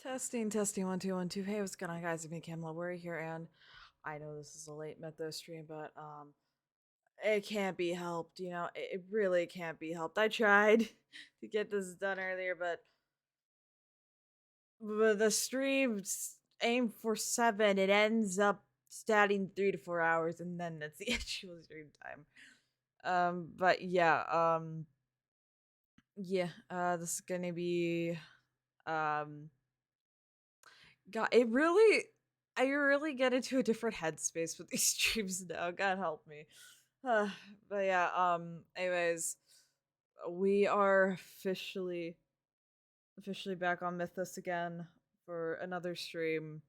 Testing, testing, 1 2 1 2. Hey, what's going on, guys? It's me, Kamala. We're here, and I know this is a late Mythos stream, but it can't be helped. It really can't be helped. I tried to get this done earlier, but the stream's aimed for 7. It ends up starting 3 to 4 hours, and then that's the actual stream time. But this is gonna be um God, I really get into a different headspace with these streams now. God help me. But yeah, anyways, we are officially back on Mythos again for another stream.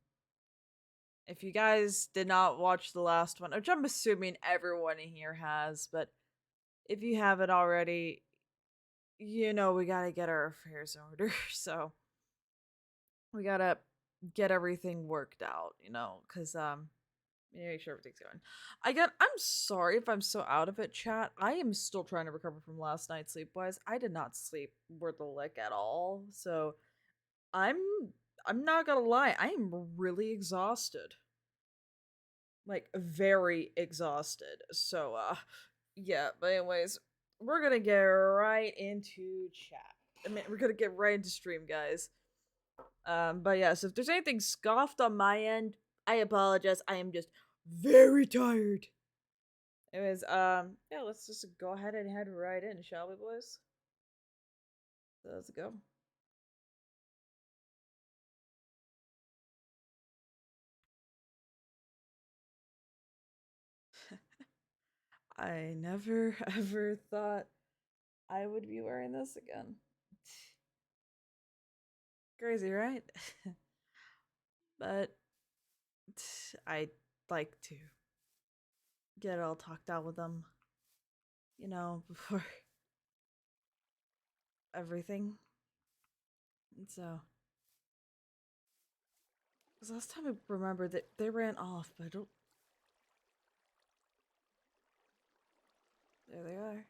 If you guys did not watch the last one, which I'm assuming everyone in here has, but if you haven't already, we gotta get our affairs in order. So we gotta get everything worked out, because make sure everything's going. I'm sorry if I'm so out of it, chat. I am still trying to recover from last night's sleep wise. I did not sleep worth a lick at all. So I'm I'm not gonna lie, I am really exhausted. Like very exhausted. So yeah, but anyways, we're gonna get right into chat. We're gonna get right into stream, guys. But yeah, so if there's anything scoffed on my end, I apologize. I am just very tired. Anyways, yeah, let's just go ahead and head right in, shall we, boys? So let's go. I never ever thought I would be wearing this again. Crazy, right? But I'd like to get it all talked out with them, before everything. And so, because last time I remember that they ran off, but I don't. There they are.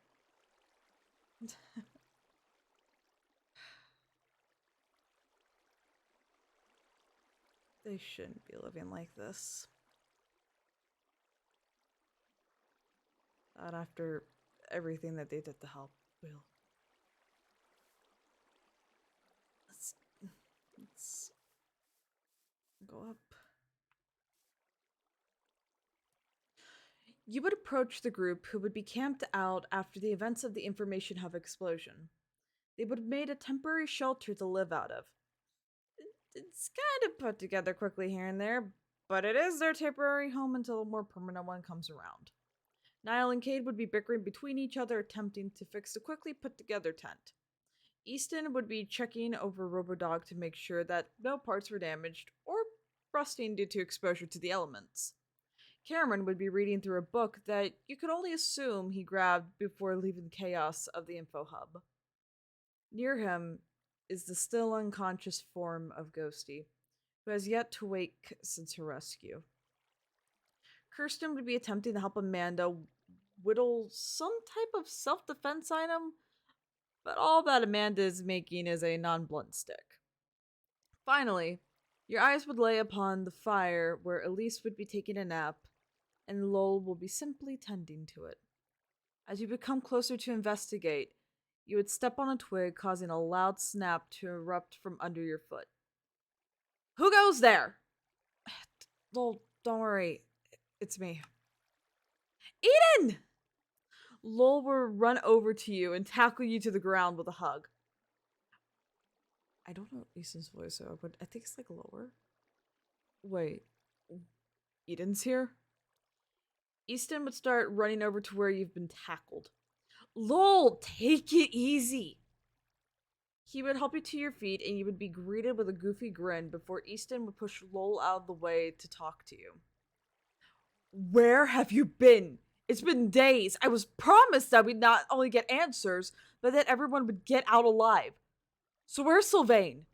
They shouldn't be living like this. Not after everything that they did to help Will. Let's go up. You would approach the group who would be camped out after the events of the information hub explosion. They would have made a temporary shelter to live out of. It's kind of put together quickly here and there, but it is their temporary home until a more permanent one comes around. Niall and Cade would be bickering between each other, attempting to fix the quickly put together tent. Easton would be checking over Robodog to make sure that no parts were damaged or rusting due to exposure to the elements. Cameron would be reading through a book that you could only assume he grabbed before leaving the chaos of the info hub. Near him is the still unconscious form of Ghosty, who has yet to wake since her rescue. Kirsten would be attempting to help Amanda whittle some type of self defense item, but all that Amanda is making is a non blunt stick. Finally, your eyes would lay upon the fire where Elise would be taking a nap, and Lowell will be simply tending to it. As you become closer to investigate, you would step on a twig, causing a loud snap to erupt from under your foot. Who goes there? Lowell, don't worry. It's me. Eden! Lowell will run over to you and tackle you to the ground with a hug. I don't know Easton's voice, but I think it's like lower. Wait, Eden's here? Easton would start running over to where you've been tackled. Lowell, take it easy. He would help you to your feet, and you would be greeted with a goofy grin before Easton would push Lowell out of the way to talk to you. Where have you been? It's been days. I was promised that we'd not only get answers, but that everyone would get out alive. So where's Sylvain?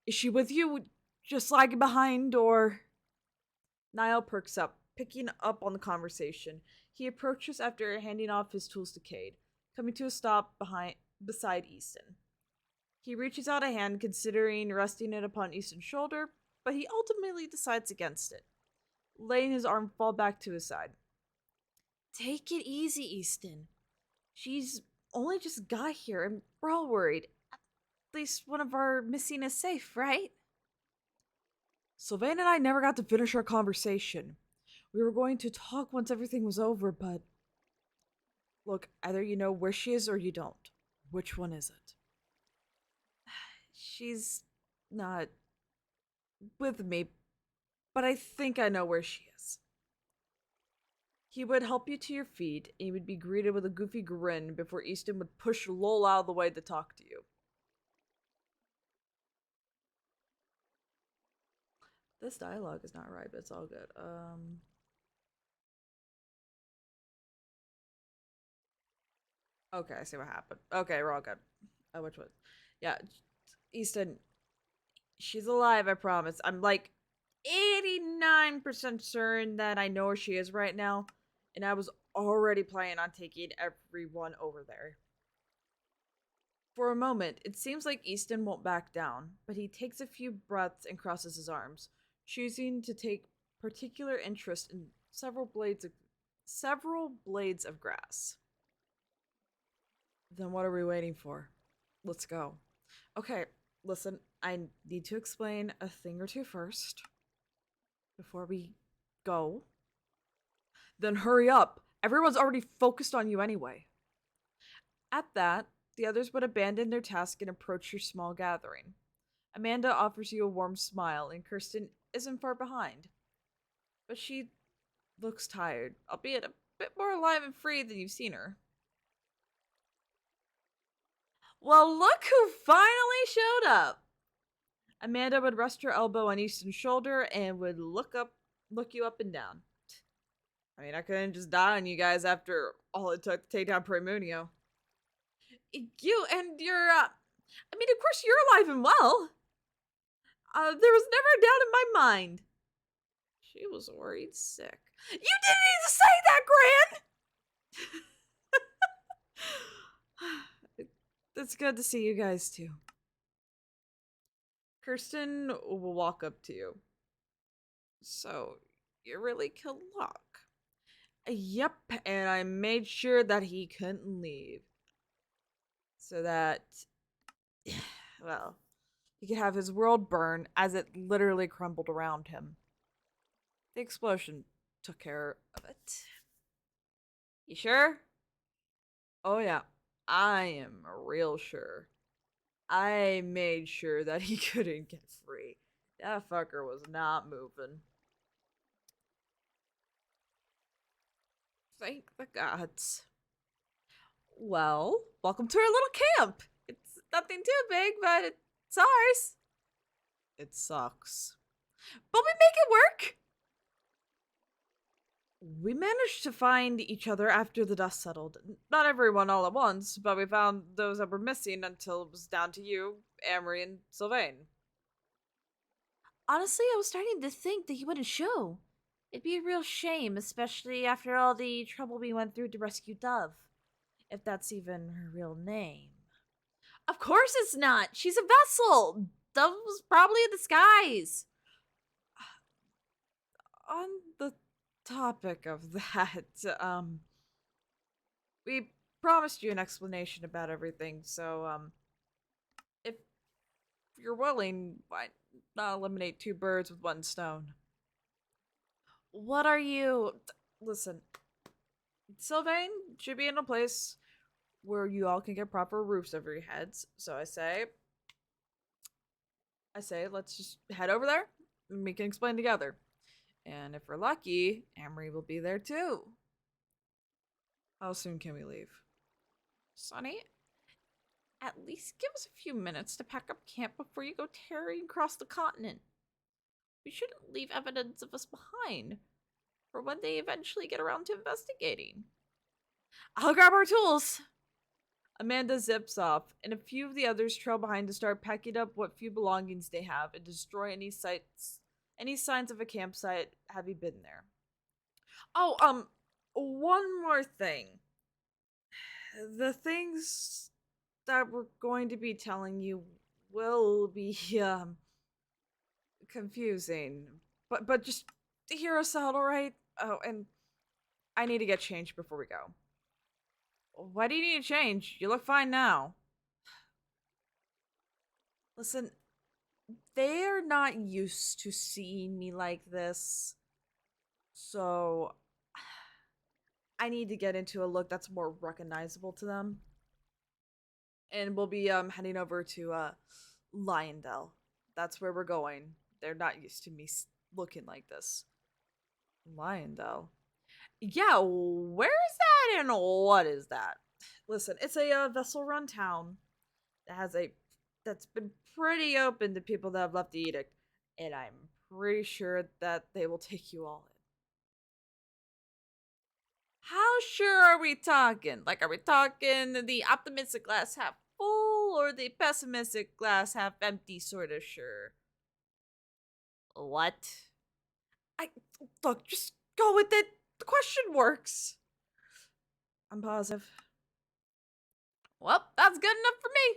Is she with you, just lagging behind, or... Niall perks up, picking up on the conversation. He approaches after handing off his tools to Cade, coming to a stop beside Easton. He reaches out a hand, considering resting it upon Easton's shoulder, but he ultimately decides against it, letting his arm fall back to his side. Take it easy, Easton. She's only just got here, and we're all worried. At least one of our missing is safe, right? Sylvain and I never got to finish our conversation. We were going to talk once everything was over, but look, either you know where she is or you don't. Which one is it? She's not with me, but I think I know where she is. He would help you to your feet, and you would be greeted with a goofy grin before Easton would push Lowell out of the way to talk to you. This dialogue is not right, but it's all good. Okay, I see what happened. Okay, we're all good. Which one? Yeah, Easton, she's alive, I promise. I'm like 89% certain that I know where she is right now, and I was already planning on taking everyone over there. For a moment, it seems like Easton won't back down, but he takes a few breaths and crosses his arms, choosing to take particular interest in several blades of grass. Then what are we waiting for? Let's go. Okay, listen, I need to explain a thing or two first before we go. Then hurry up. Everyone's already focused on you anyway. At that, the others would abandon their task and approach your small gathering. Amanda offers you a warm smile, and Kirsten isn't far behind. But she looks tired, albeit a bit more alive and free than you've seen her. Well, look who finally showed up! Amanda would rest her elbow on Easton's shoulder and would look you up and down. I mean, I couldn't just die on you guys after all it took to take down Premunio. You and your, I mean, of course you're alive and well. There was never a doubt in my mind. She was worried sick. You didn't need to say that, Gran! It's good to see you guys, too. Kirsten will walk up to you. So, you really killed Locke? Yep, and I made sure that he couldn't leave. So that, well, he could have his world burn as it literally crumbled around him. The explosion took care of it. You sure? Oh yeah, I am real sure. I made sure that he couldn't get free. That fucker was not moving. Thank the gods. Well, welcome to our little camp. It's nothing too big, but it's ours. It sucks. But we make it work! We managed to find each other after the dust settled. Not everyone all at once, but we found those that were missing until it was down to you, Amory, and Sylvain. Honestly, I was starting to think that you wouldn't show. It'd be a real shame, especially after all the trouble we went through to rescue Dove. If that's even her real name. Of course it's not! She's a vessel! Dove was probably in disguise. On the topic of that, we promised you an explanation about everything, so, if you're willing, why not eliminate two birds with one stone? What are you... Listen, Sylvain should be in a place where you all can get proper roofs over your heads, so I say, let's just head over there, and we can explain together. And if we're lucky, Amory will be there too. How soon can we leave? Sonny, at least give us a few minutes to pack up camp before you go tearing across the continent. We shouldn't leave evidence of us behind for when they eventually get around to investigating. I'll grab our tools. Amanda zips off, and a few of the others trail behind to start packing up what few belongings they have and destroy any signs of a campsite. Have you been there? Oh, one more thing. The things that we're going to be telling you will be confusing. But just hear us out, all right? Oh, and I need to get changed before we go. Why do you need to change? You look fine now. Listen, they're not used to seeing me like this. So I need to get into a look that's more recognizable to them. And we'll be heading over to Lyondell. That's where we're going. They're not used to me looking like this. Lyondell. Yeah, where is that and what is that? Listen, it's a vessel run town that has a that's been pretty open to people that have left the edict, and I'm pretty sure that they will take you all in. How sure are we talking? Like, are we talking the optimistic glass half full or the pessimistic glass half empty sort of sure? What? I look, just go with it. The question works. I'm positive. Well, that's good enough for me.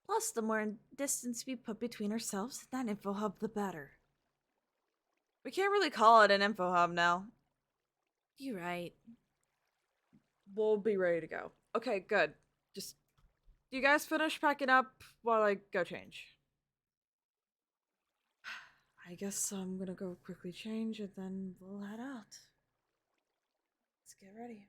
Plus, the more distance we put between ourselves and that info hub, the better. We can't really call it an info hub now. You're right. We'll be ready to go. Okay, good. Just, you guys finish packing up while I go change. I guess I'm gonna go quickly change and then we'll head out. Let's get ready.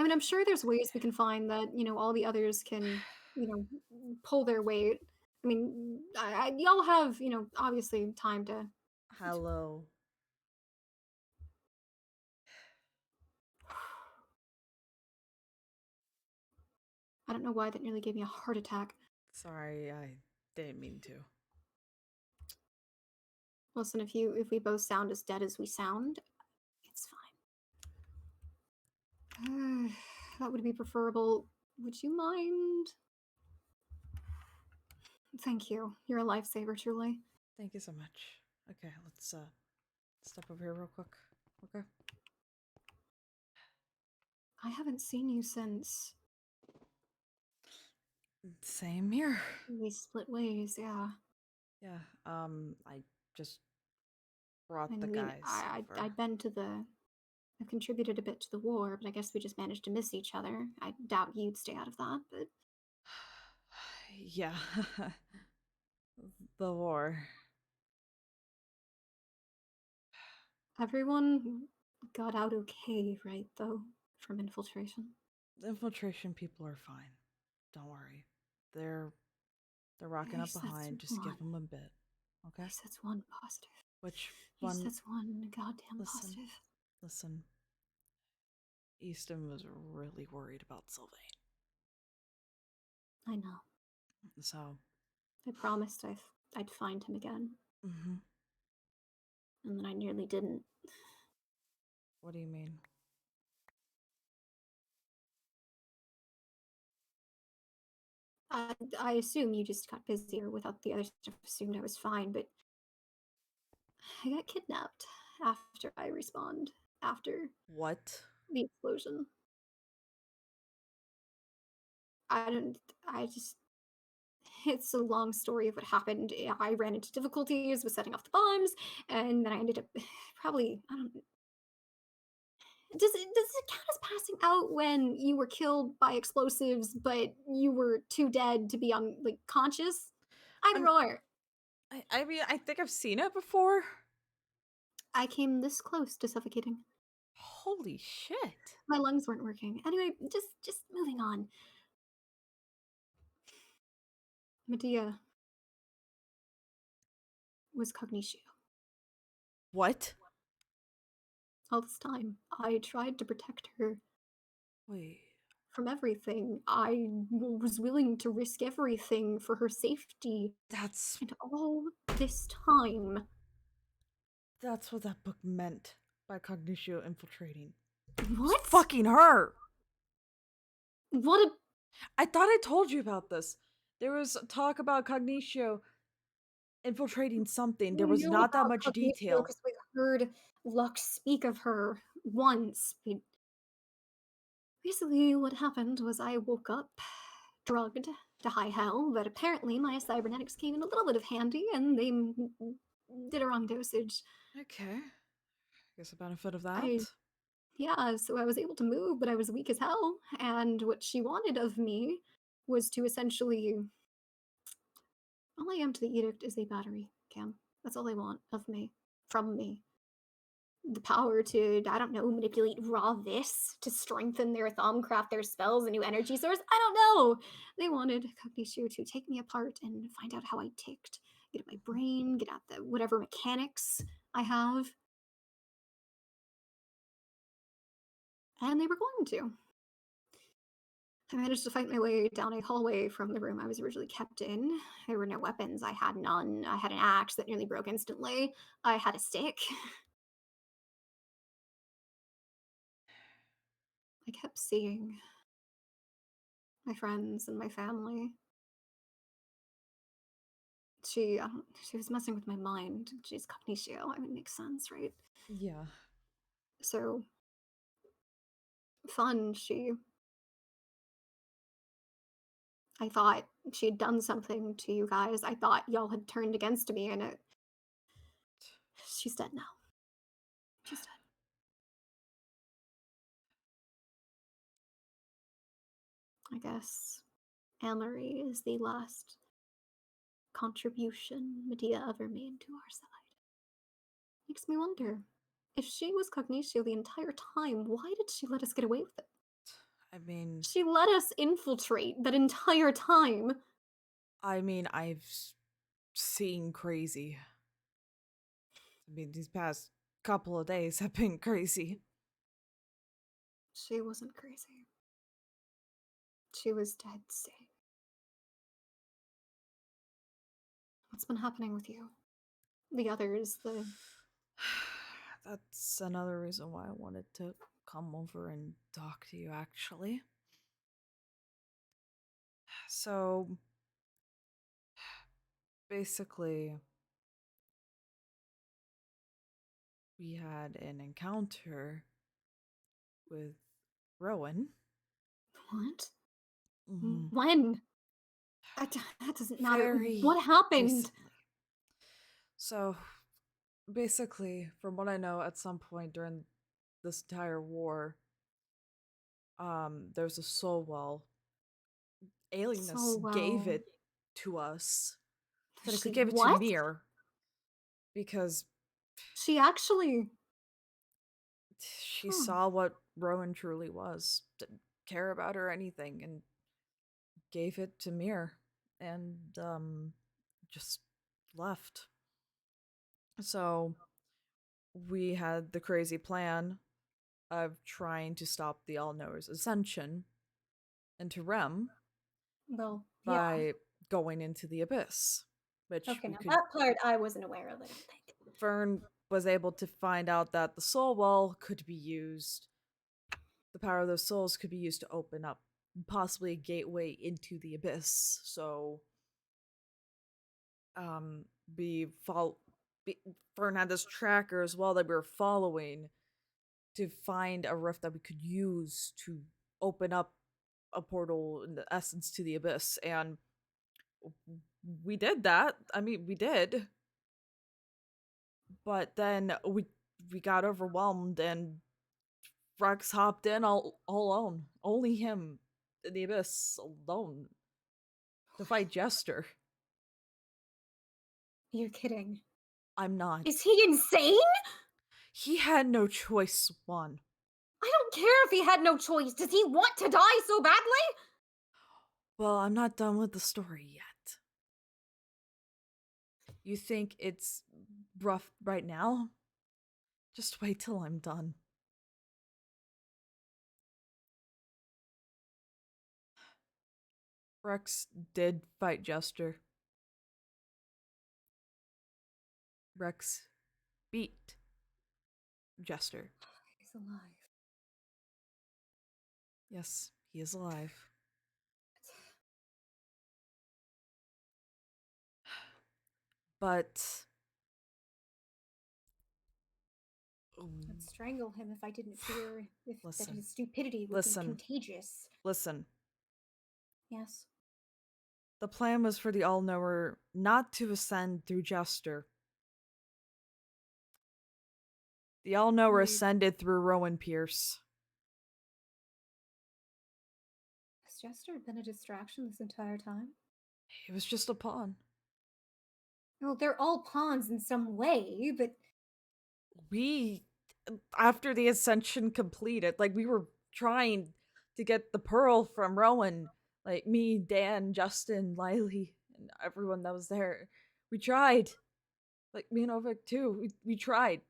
I mean, I'm sure there's ways we can find that, all the others can, pull their weight. I mean, y'all have, obviously time to. Hello. I don't know why that nearly gave me a heart attack. Sorry, I didn't mean to. Listen, if we both sound as dead as we sound, it's fine. That would be preferable. Would you mind? Thank you. You're a lifesaver, truly. Thank you so much. Okay, let's step over here real quick. Okay. I haven't seen you since Same here. we split ways, yeah. Yeah. I just brought I the mean, guys I, I over. I've been to the I've contributed a bit to the war, but I guess we just managed to miss each other. I doubt you'd stay out of that, but Yeah. The war. everyone got out okay, right, though, from infiltration? The infiltration people are fine. Don't worry. They're they're rocking up There's behind. Just give them a bit. at Okay? least that's one positive. Which At least one? that's one goddamn Listen. positive. Listen. Easton was really worried about Sylvain. I know. So, I promised I'd find him again, mhm. and then I nearly didn't. What do you mean? I assume you just got busy, or without the other stuff, assumed I was fine, but I got kidnapped after I respawned, after What? the explosion. I don't, I just, it's a long story of what happened. I ran into difficulties with setting off the bombs, and then I ended up probably, I don't, does it count as passing out when you were killed by explosives, but you were too dead to be on, like, conscious? Either I'm or. I mean, I think I've seen it before. I came this close to suffocating. Holy shit. My lungs weren't working. Anyway, just moving on. Medea was Cognitio. What? All this time, I tried to protect her Wait. from everything. Was willing to risk everything for her safety. That's And all this time, that's what that book meant by cognitio infiltrating. It was what? fucking her. What a I thought I told you about this. There was talk about cognitio infiltrating something. There we was knew not that about much Cognitio detail. because we heard Lux speak of her once. But basically, what happened was I woke up drugged to high hell, but apparently my cybernetics came in a little bit of handy and they did a wrong dosage. Okay. I guess the benefit of I, that. yeah, so I was able to move, but I was weak as hell. And what she wanted of me was to essentially, all I am to the edict is a battery, Cam. That's all they want of me, from me. The power to, I don't know, manipulate raw this to strengthen their thumb, craft their spells, a new energy source. I don't know. They wanted Cognitio to take me apart and find out how I ticked, get at my brain, get at the whatever mechanics I have, and they were going to. I managed to fight my way down a hallway from the room I was originally kept in. There were no weapons. I had none. I had an axe that nearly broke instantly. I had a stick. I kept seeing my friends and my family. She was messing with my mind. She's cognitio. I mean, makes sense, right? Yeah. So fun. I thought she had done something to you guys. I thought y'all had turned against me, and she's dead now. She's dead. I guess Amory is the last contribution Medea ever made to our side. Makes me wonder, if she was cognitio the entire time, why did she let us get away with it? I mean, She let us infiltrate that entire time. I've seen crazy. I mean, these past couple of days have been crazy. She wasn't crazy. She was dead sane. What's been happening with you? The others, the That's another reason why I wanted to come over and talk to you, actually. So, basically, we had an encounter with Rowan. what? Hmm. When? That doesn't matter. Very What happened? recently. So, basically, from what I know, at some point during this entire war, there's a soul well. So Alienness gave well. it to us. Technically She gave it to what? Mir because She actually. she Huh. saw what Rowan truly was. Didn't care about her or anything and gave it to Mir and just left. So we had the crazy plan of trying to stop the All Knowers' ascension into Rem Well, yeah. by going into the abyss, which Okay, we now could. that part I wasn't aware of, I don't think. Fern was able to find out that the soul well could be used. The power of those souls could be used to open up possibly a gateway into the abyss. So, um, we follow. Fern had this tracker as well that we were following to find a rift that we could use to open up a portal in the essence to the abyss, and we did that. I mean, we did, but then we got overwhelmed and Rex hopped in all alone. Only him in the abyss alone to fight Jester. You're kidding. I'm Is not. he insane? He had no choice, Juan. I don't care if he had no choice. Does he want to die so badly? Well, I'm not done with the story yet. You think it's rough right now? Just wait till I'm done. Rex did fight Jester. Rex beat Jester. He's alive. Yes, he is alive. But I'd strangle him if I didn't fear if that listen, his stupidity would be listen, contagious. listen. Yes. The plan was for the All Knower not to ascend through Jester. The All Knower Wait, ascended through Rowan Pierce. has Jester been a distraction this entire time? He was just a pawn. Well, they're all pawns in some way, but We, after the ascension completed, like we were trying to get the pearl from Rowan. Like me, Dan, Justin, Lily, and everyone that was there. We tried. Like me and Ovik too. We tried.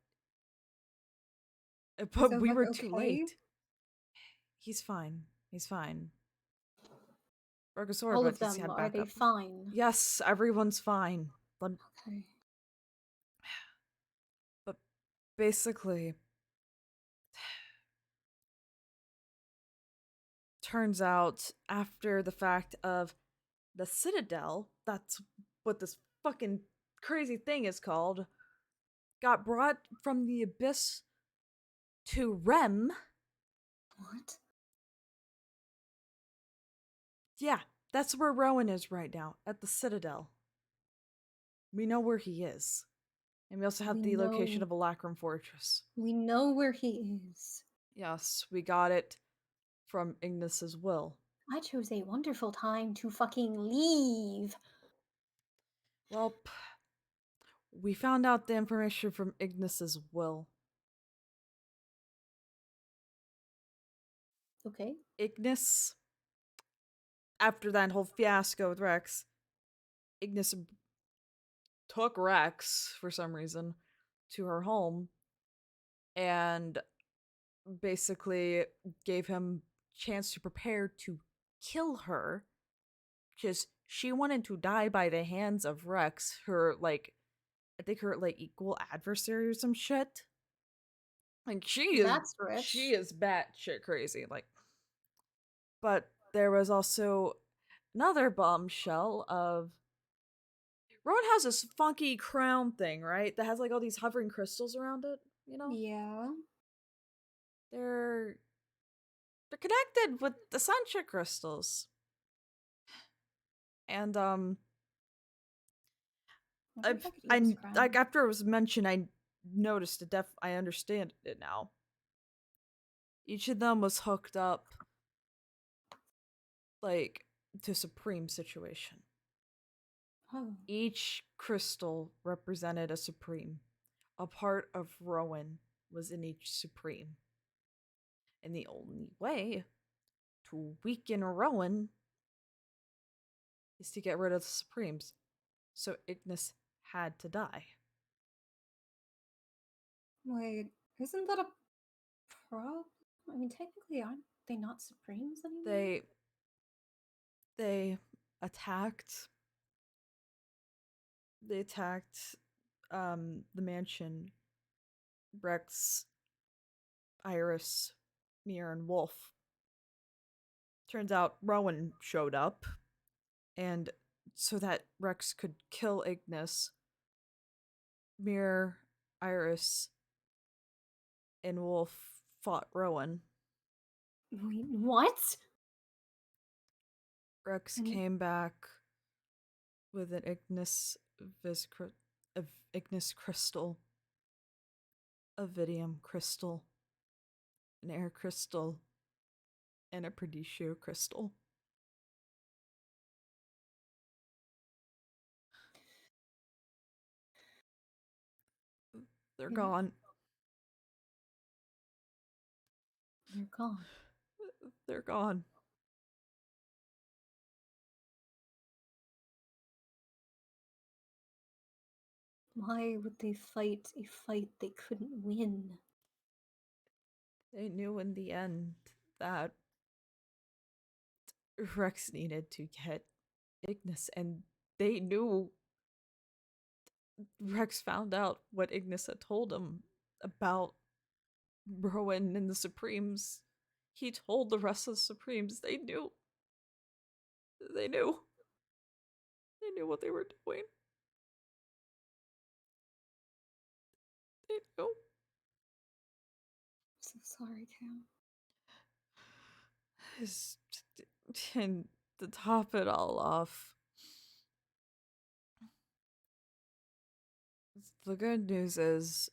is But we Ovuk were too okay? late. He's fine. He's fine. Broke a sword, All but of he's them, had are they backup. fine? Yes, everyone's fine. Okay. But basically, turns out after the fact of the Citadel, that's what this fucking crazy thing is called, got brought from the abyss to Rem. What? Yeah, that's where Rowan is right now, at the Citadel. We know where he is. And we also have We the location know. of a Lacrim Fortress. We know where he is. Yes, we got it from Ignis's will. I chose a wonderful time to fucking leave. Well, we found out the information from Ignis's will. Okay. Ignis, after that whole fiasco with Rex, Ignis took Rex for some reason to her home and basically gave him chance to prepare to kill her because she wanted to die by the hands of Rex, her like I think her like equal adversary or some shit. Like That's she rich. is batshit crazy. Like, but there was also another bombshell of Rowan has this funky crown thing, right? That has like all these hovering crystals around it. You know, Yeah. they're they're connected with the sunshine crystals, and Wonder if I could use I like crown. after it was mentioned, I noticed it. I understand it now. Each of them was hooked up like to Supreme situation. Oh. Each crystal represented a Supreme. A part of Rowan was in each Supreme. And the only way to weaken Rowan is to get rid of the Supremes. So Ignis had to die. Wait, isn't that a problem? I mean, technically, aren't they not Supremes anymore? They they attacked they attacked the mansion. Rex, Iris, Mir, and Wolf. Turns out Rowan showed up, and so that Rex could kill Ignis, Mir, Iris, and Wolf fought Rowan. Wait, what? Rex And came back with an Ignis crystal, a Vidium crystal, an air crystal, and a Perditio crystal. They're they're, gone. they're gone. They're gone. Why would they fight a fight they couldn't win? They knew in the end that Rex needed to get Ignis, and they knew Rex found out what Ignis had told him about Rowan and the Supremes. He told the rest of the Supremes. They knew. They knew. They knew what they were doing. They knew. So sorry, Cam. And to top it all off, the good news is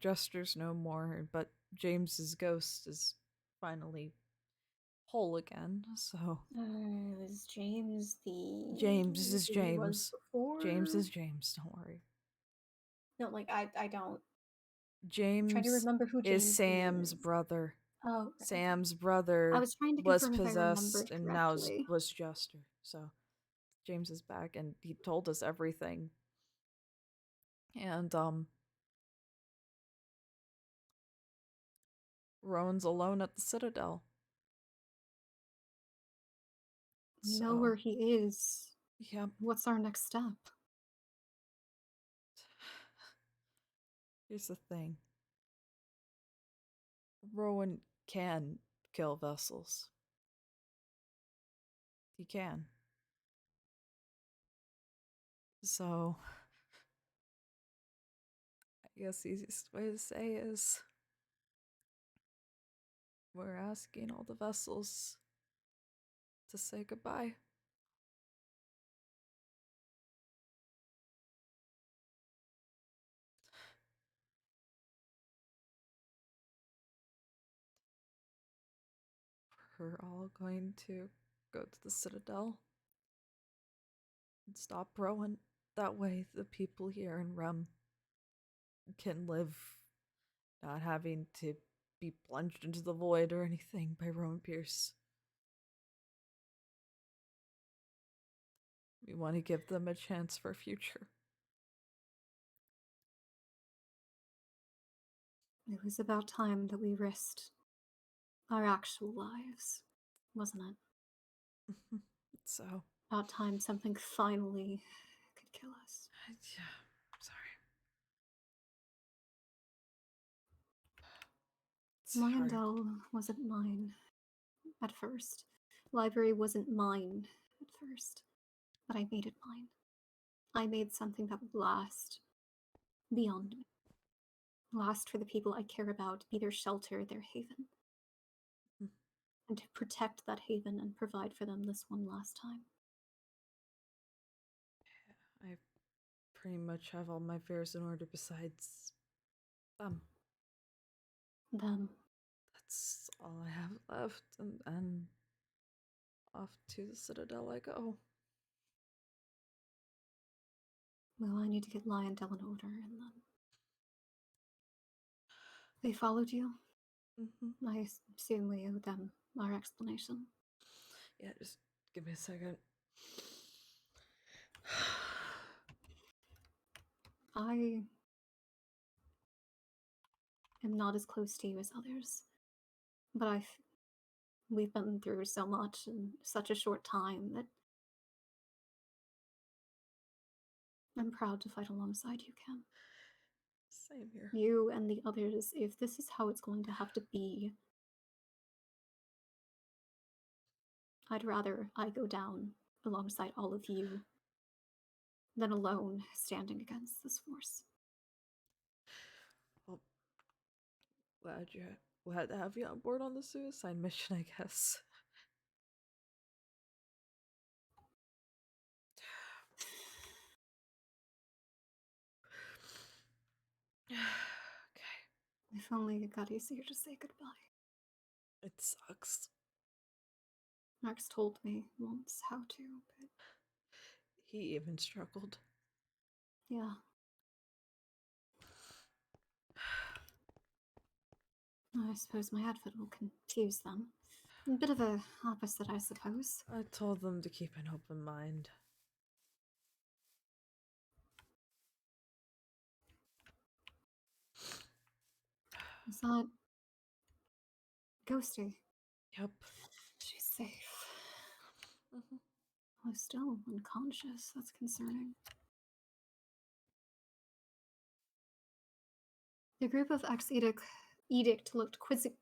Jester's no more, but James's ghost is finally whole again. So Is James James is who he was James. James before? is James. Don't worry. No, like I don't. Trying to James remember who is James Sam's is. brother. Oh, okay. Sam's I brother was trying to was confirm if I remembered possessed and now correctly. was Jester. So James is back and he told us everything. And Rowan's alone at the Citadel. We know So where he is. yeah. What's our next step? Here's the thing. Rowan can kill vessels. He can. So I guess the easiest way to say is we're asking all the vessels to say goodbye. We're all going to go to the Citadel and stop Rowan. That way, the people here in Rem can live not having to be plunged into the void or anything by Roman Pierce. We want to give them a chance for a future. It was about time that we risked our actual lives, wasn't it? So, About time something finally could kill us. yeah, sorry. It's hard. Lionel wasn't mine at first. Library wasn't mine at first, but I made it mine. I made something that would last beyond me. Last for the people I care about, be their shelter, their haven. And to protect that haven and provide for them this one last time. I pretty much have all my affairs in order besides them. Them. That's all I have left, and off to the Citadel I go. Well, I need to get Lionel in order, and then they followed you. I assume we owe them our explanation. Yeah, just give me a second. I am not as close to you as others, but we've been through so much in such a short time that I'm proud to fight alongside you, Cam. Same here. You and the others, if this is how it's going to have to be, I'd rather I go down alongside all of you than alone standing against this force. Well, glad to have you on board on the suicide mission, I guess. Okay. If only it got easier to say goodbye. It sucks. Max told me once how to, but He even struggled. yeah. I suppose my outfit will confuse them. A bit of a opposite, I suppose. I told them to keep an open mind. Is that Ghosty? Yep. She's safe. Oh, still unconscious. That's concerning. The group of ex-edict looked quizzical.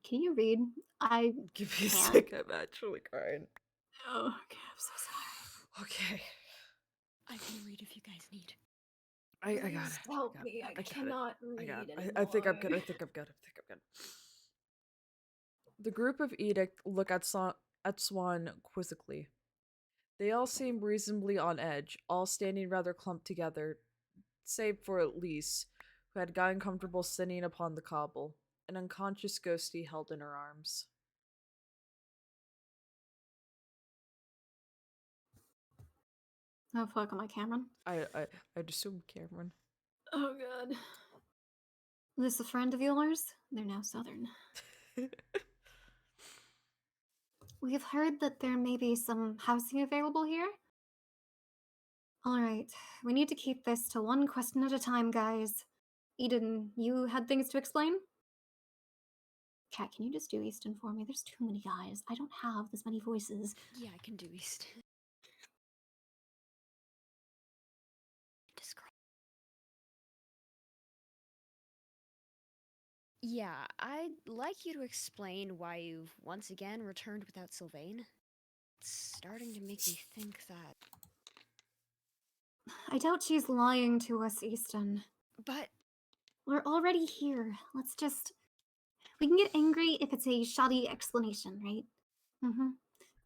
Can you read? I Give me a can't. sec, I'm actually crying. Oh, okay, I'm so sorry. Okay. I can read if you guys need. I got Please it. help I me. I got it. cannot I got read it. anymore. I think I'm good. I think I'm good. The group of Edict look at Swan quizzically. They all seem reasonably on edge, all standing rather clumped together, save for Elise, who had gotten comfortable sitting upon the cobble, an unconscious ghostie held in her arms. Oh fuck, am I Cameron? I'd assume Cameron. Oh god. This a friend of yours? They're now Southern. We have heard that there may be some housing available here. Alright, we need to keep this to one question at a time, guys. Eden, you had things to explain? Kat, can you just do Easton for me? There's too many guys. I don't have this many voices. Yeah, I can do East. Describe. Yeah, I'd like you to explain why you've once again returned without Sylvain. It's starting to make me think that. I doubt she's lying to us, Easton. But We're already here. Let's just. We can get angry if it's a shoddy explanation, right?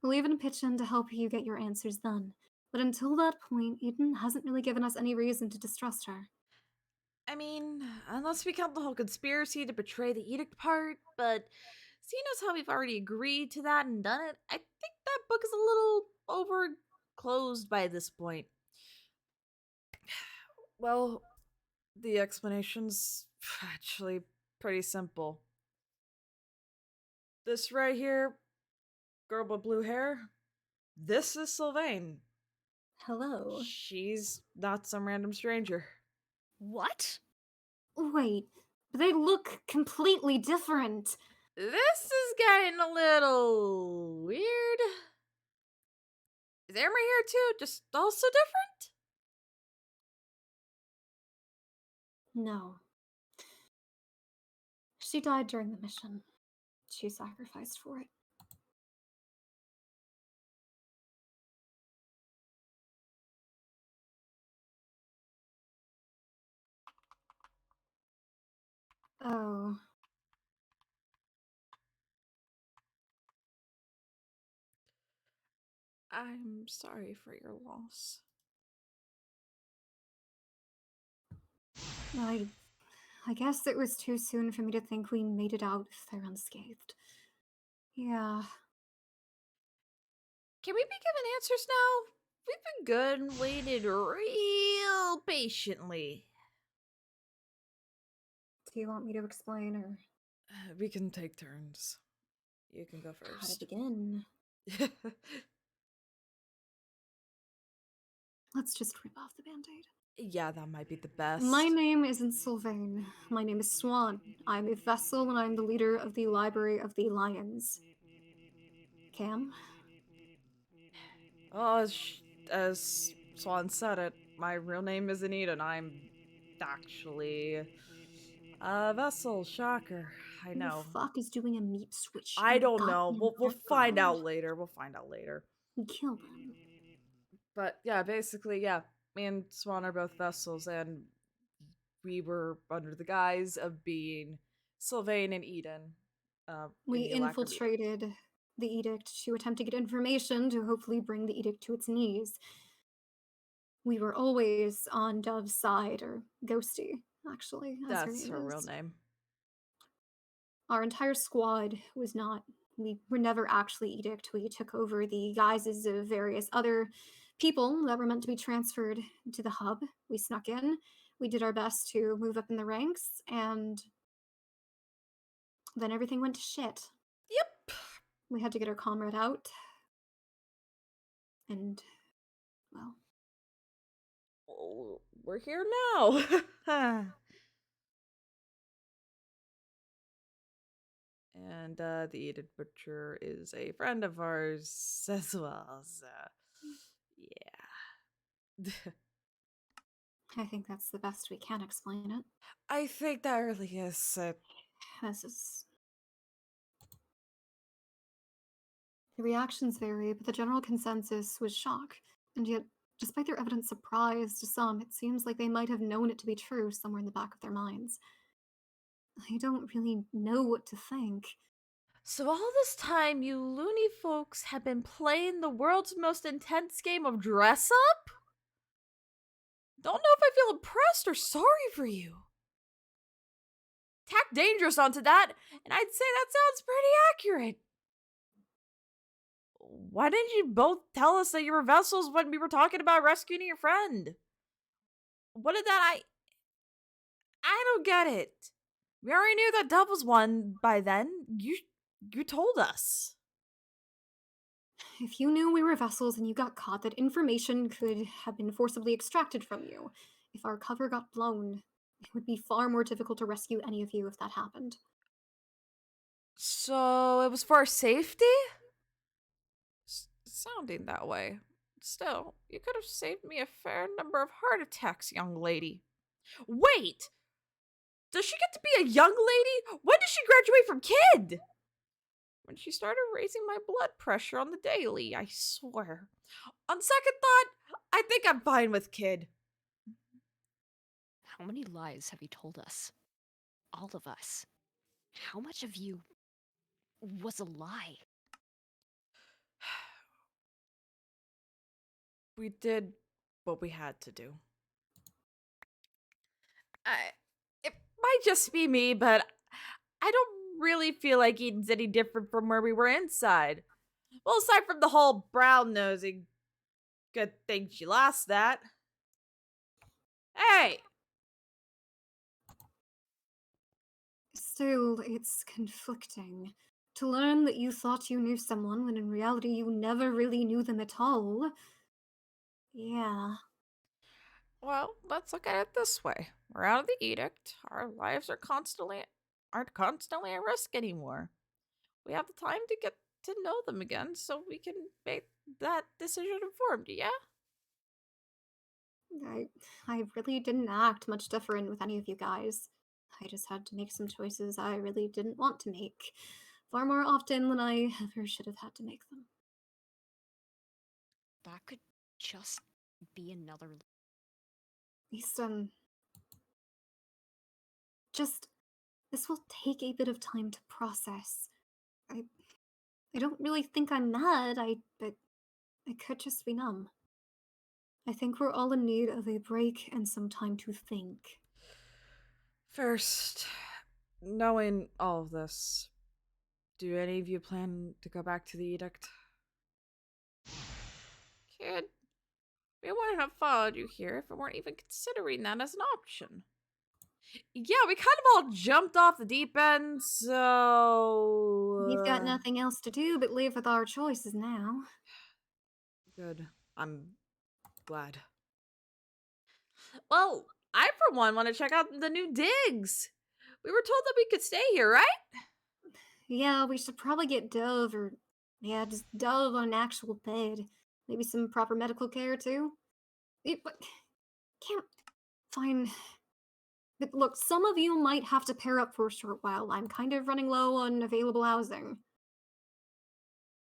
We'll even pitch in to help you get your answers then. But until that point, Eden hasn't really given us any reason to distrust her. I mean, unless we count the whole conspiracy to betray the edict part, but seeing as how we've already agreed to that and done it, I think that book is a little over closed by this point. Well, the explanation's actually pretty simple. This right here, girl with blue hair, this is Sylvain. Hello. She's not some random stranger. What? Wait, but they look completely different. This is getting a little weird. Is Emma here too? Just also different? No. She died during the mission. She sacrificed for it. Oh. I'm sorry for your loss. I guess it was too soon for me to think we made it out there unscathed. Yeah. Can we be given answers now? We've been good and waited real patiently. Do you want me to explain or We can take turns. You can go how to first. begin? Let's just rip off the band-aid. Yeah, that might be the best. My name isn't Sylvain. My name is Swan. I'm a vessel and I'm the leader of the Library of the Lions. Cam? Oh, as Swan said it, my real name is Anita, and I'm actually a vessel. Shocker. I know. Who the fuck is doing a meat switch? I You don't know. goddamn We'll find background? out later. We'll find out later. We kill them. But yeah, basically, yeah. Me and Swan are both vessels, and we were under the guise of being Sylvain and Eden. In We the Alacrity. infiltrated the edict to attempt to get information to hopefully bring the edict to its knees. We were always on Dove's side, or Ghosty, actually, as her That's name her is. real name. Our entire squad was not. We were never actually edict. We took over the guises of various other people that were meant to be transferred to the hub. We snuck in. We did our best to move up in the ranks, and then everything went to shit. Yep. We had to get our comrade out. And, well, Oh, we're here now. And the Edith Butcher is a friend of ours as well. So, yeah. I think that's the best we can explain it. I think that really is it. This is. The reactions vary, but the general consensus was shock. And yet, despite their evident surprise to some, it seems like they might have known it to be true somewhere in the back of their minds. I don't really know what to think. So all this time, you loony folks have been playing the world's most intense game of dress up? Don't know if I feel impressed or sorry for you. Tack dangerous onto that, and I'd say that sounds pretty accurate. Why didn't you both tell us that you were vessels when we were talking about rescuing your friend? What did that I don't get it. We already knew that Dove was one by then. You told us. If you knew we were vessels and you got caught, that information could have been forcibly extracted from you. If our cover got blown, it would be far more difficult to rescue any of you if that happened. So it was for our safety? Sounding that way. Still, you could have saved me a fair number of heart attacks, young lady. Wait! Does she get to be a young lady? When did she graduate from kid? When she started raising my blood pressure on the daily, I swear. On second thought, I think I'm fine with kid. How many lies have you told us? All of us. How much of you was a lie? We did what we had to do. It might just be me, but I don't really feel like Eden's any different from where we were inside. Well, aside from the whole brown nosing, good thing she lost that. Hey! Still, it's conflicting. To learn that you thought you knew someone when in reality you never really knew them at all. Yeah. Well, let's look at it this way. We're out of the edict. Our lives aren't constantly at risk anymore. We have the time to get to know them again so we can make that decision informed, yeah? I I really didn't act much different with any of you guys. I just had to make some choices I really didn't want to make. Far more often than I ever should have had to make them. That could just be another. At least, just this will take a bit of time to process. I I don't really think I'm mad, but I could just be numb. I think we're all in need of a break and some time to think. First, knowing all of this, do any of you plan to go back to the edict? Kid, we wouldn't have followed you here if we weren't even considering that as an option. Yeah, we kind of all jumped off the deep end, so. We've got nothing else to do but live with our choices now. Good. I'm glad. Well, I for one want to check out the new digs. We were told that we could stay here, right? Yeah, we should probably get Dove or. Yeah, just Dove on an actual bed. Maybe some proper medical care too. But can't. Fine. But look, some of you might have to pair up for a short while. I'm kind of running low on available housing.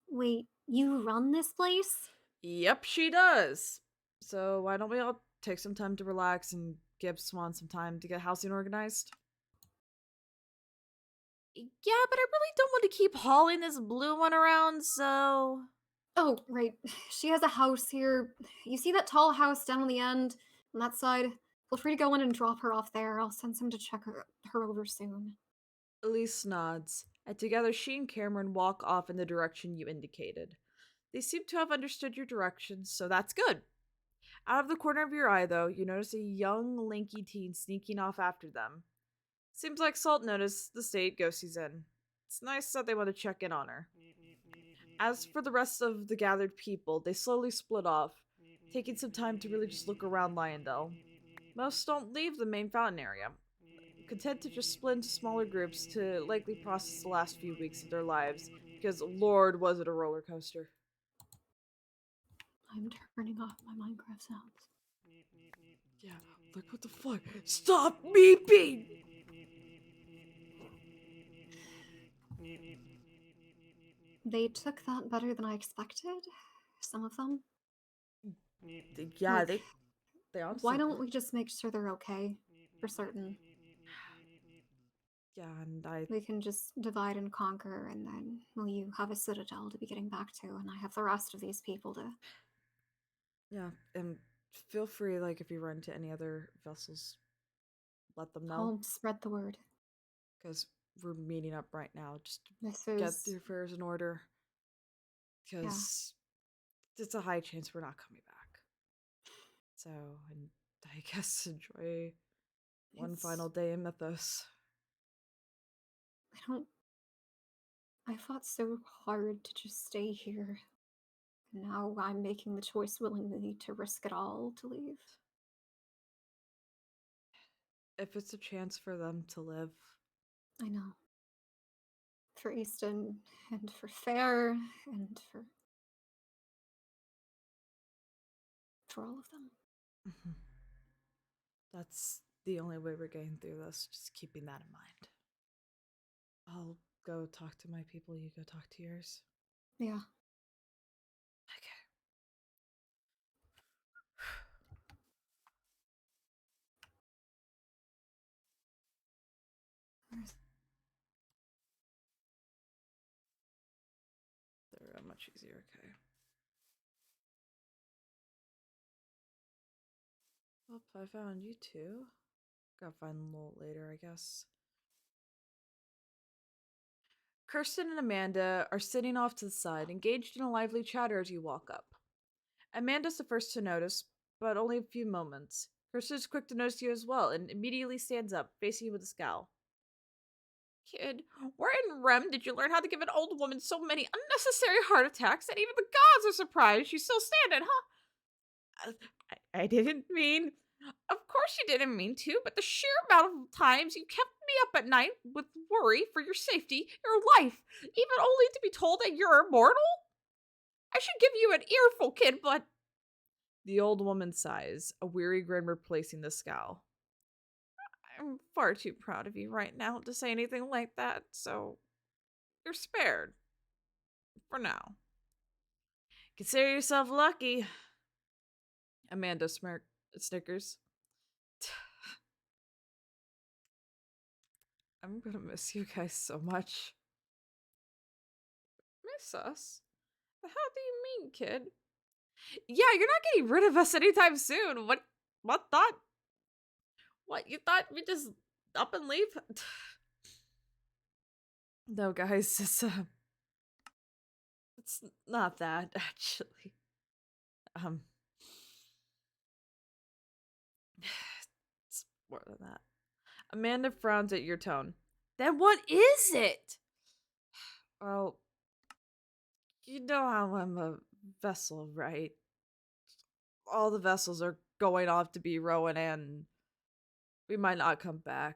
Wait, you run this place? Yep, she does. So why don't we all take some time to relax and give Swan some time to get housing organized? Yeah, but I really don't want to keep hauling this blue one around, so. Oh, right. She has a house here. You see that tall house down on the end? On that side? Feel free to go in and drop her off there. I'll send some to check her over soon. Elise nods, and together she and Cameron walk off in the direction you indicated. They seem to have understood your directions, so that's good. Out of the corner of your eye, though, you notice a young, lanky teen sneaking off after them. Seems like Salt noticed the state Ghostie's in. It's nice that they want to check in on her. As for the rest of the gathered people, they slowly split off, taking some time to really just look around Lyondell. Most don't leave the main fountain area, content to just split into smaller groups to likely process the last few weeks of their lives, because Lord was it a roller coaster. I'm turning off my Minecraft sounds. Yeah, like what the fuck? Stop beeping! They took that better than I expected. Some of them. Yeah, Look, they honestly why don't did. we just make sure they're okay? For certain. Yeah, and I We can just divide and conquer, and then, well, you have a Citadel to be getting back to, and I have the rest of these people to. yeah, and feel free, like, if you run into any other vessels, let them know. I'll spread the word. Because we're meeting up right now just to This get is. the affairs in order. Because it's a high chance we're not coming back. So, and I guess enjoy one final day in Mythos. I don't. I fought so hard to just stay here. Now I'm making the choice willingly to risk it all to leave. If it's a chance for them to live. I know. For Easton, and for Fair, and for all of them. That's the only way we're getting through this, just keeping that in mind. I'll go talk to my people, you go talk to yours. Yeah. Okay. They're much easier, okay. Well, I found you two. Gotta find them a little later, I guess. Kirsten and Amanda are sitting off to the side, engaged in a lively chatter as you walk up. Amanda's the first to notice, but only a few moments. Kirsten is quick to notice you as well and immediately stands up, facing you with a scowl. Kid, where in Rem did you learn how to give an old woman so many unnecessary heart attacks that even the gods are surprised she's still standing, huh? I didn't mean. Of course you didn't mean to, but the sheer amount of times you kept me up at night with worry for your safety, your life, even only to be told that you're immortal? I should give you an earful, kid, but. The old woman sighs, a weary grin replacing the scowl. I'm far too proud of you right now to say anything like that, so you're spared. For now. Consider yourself lucky. Amanda snickers. I'm gonna miss you guys so much. Miss us? How do you mean, kid? Yeah, you're not getting rid of us anytime soon. What thought? What, you thought we just up and leave? No, guys, it's not that, actually. It's more than that. Amanda frowns at your tone. Then what is it? Well, you know how I'm a vessel, right? All the vessels are going off to be Rowan, and we might not come back.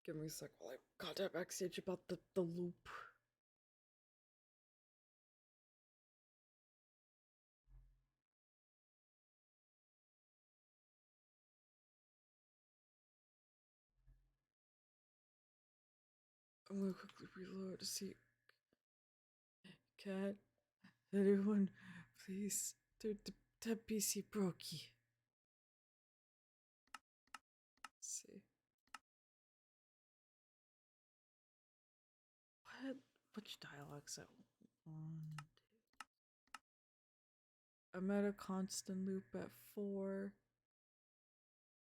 Give me a sec while I contact backstage about the loop. I'm gonna quickly reload to see. Cat, anyone, please. The PC brokey. Let's see. Which dialogues I want? I'm at a constant loop at 4.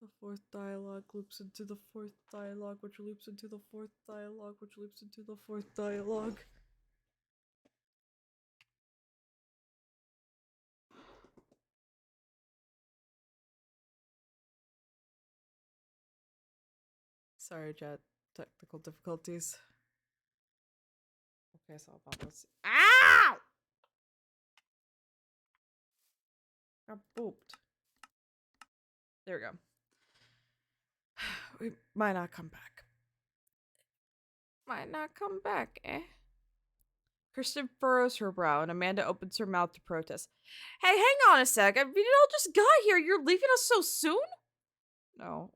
The fourth dialogue loops into the fourth dialogue, which loops into the fourth dialogue, which loops into the fourth dialogue. Sorry, chat. Technical difficulties. Okay, so I'll pop this. Ow! Got booped. There we go. We might not come back. Might not come back, eh? Kristen furrows her brow and Amanda opens her mouth to protest. Hey, hang on a sec. We all just got here. You're leaving us so soon? No,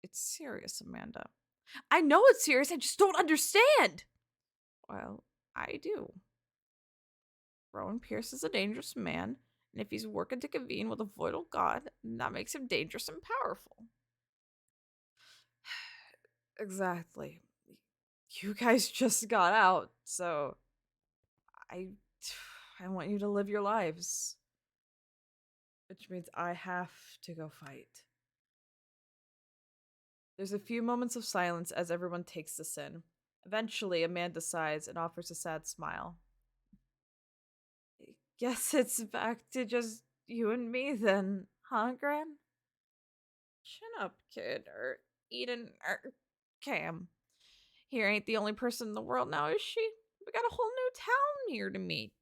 it's serious, Amanda. I know it's serious. I just don't understand. Well, I do. Rowan Pierce is a dangerous man, and if he's working to convene with a voidal god, that makes him dangerous and powerful. Exactly. You guys just got out, so I want you to live your lives. Which means I have to go fight. There's a few moments of silence as everyone takes this in. Eventually, Amanda sighs and offers a sad smile. Guess it's back to just you and me then, huh, Gran? Chin up, kid, or Eden, or Cam. Here ain't the only person in the world now, is she? We got a whole new town here to meet.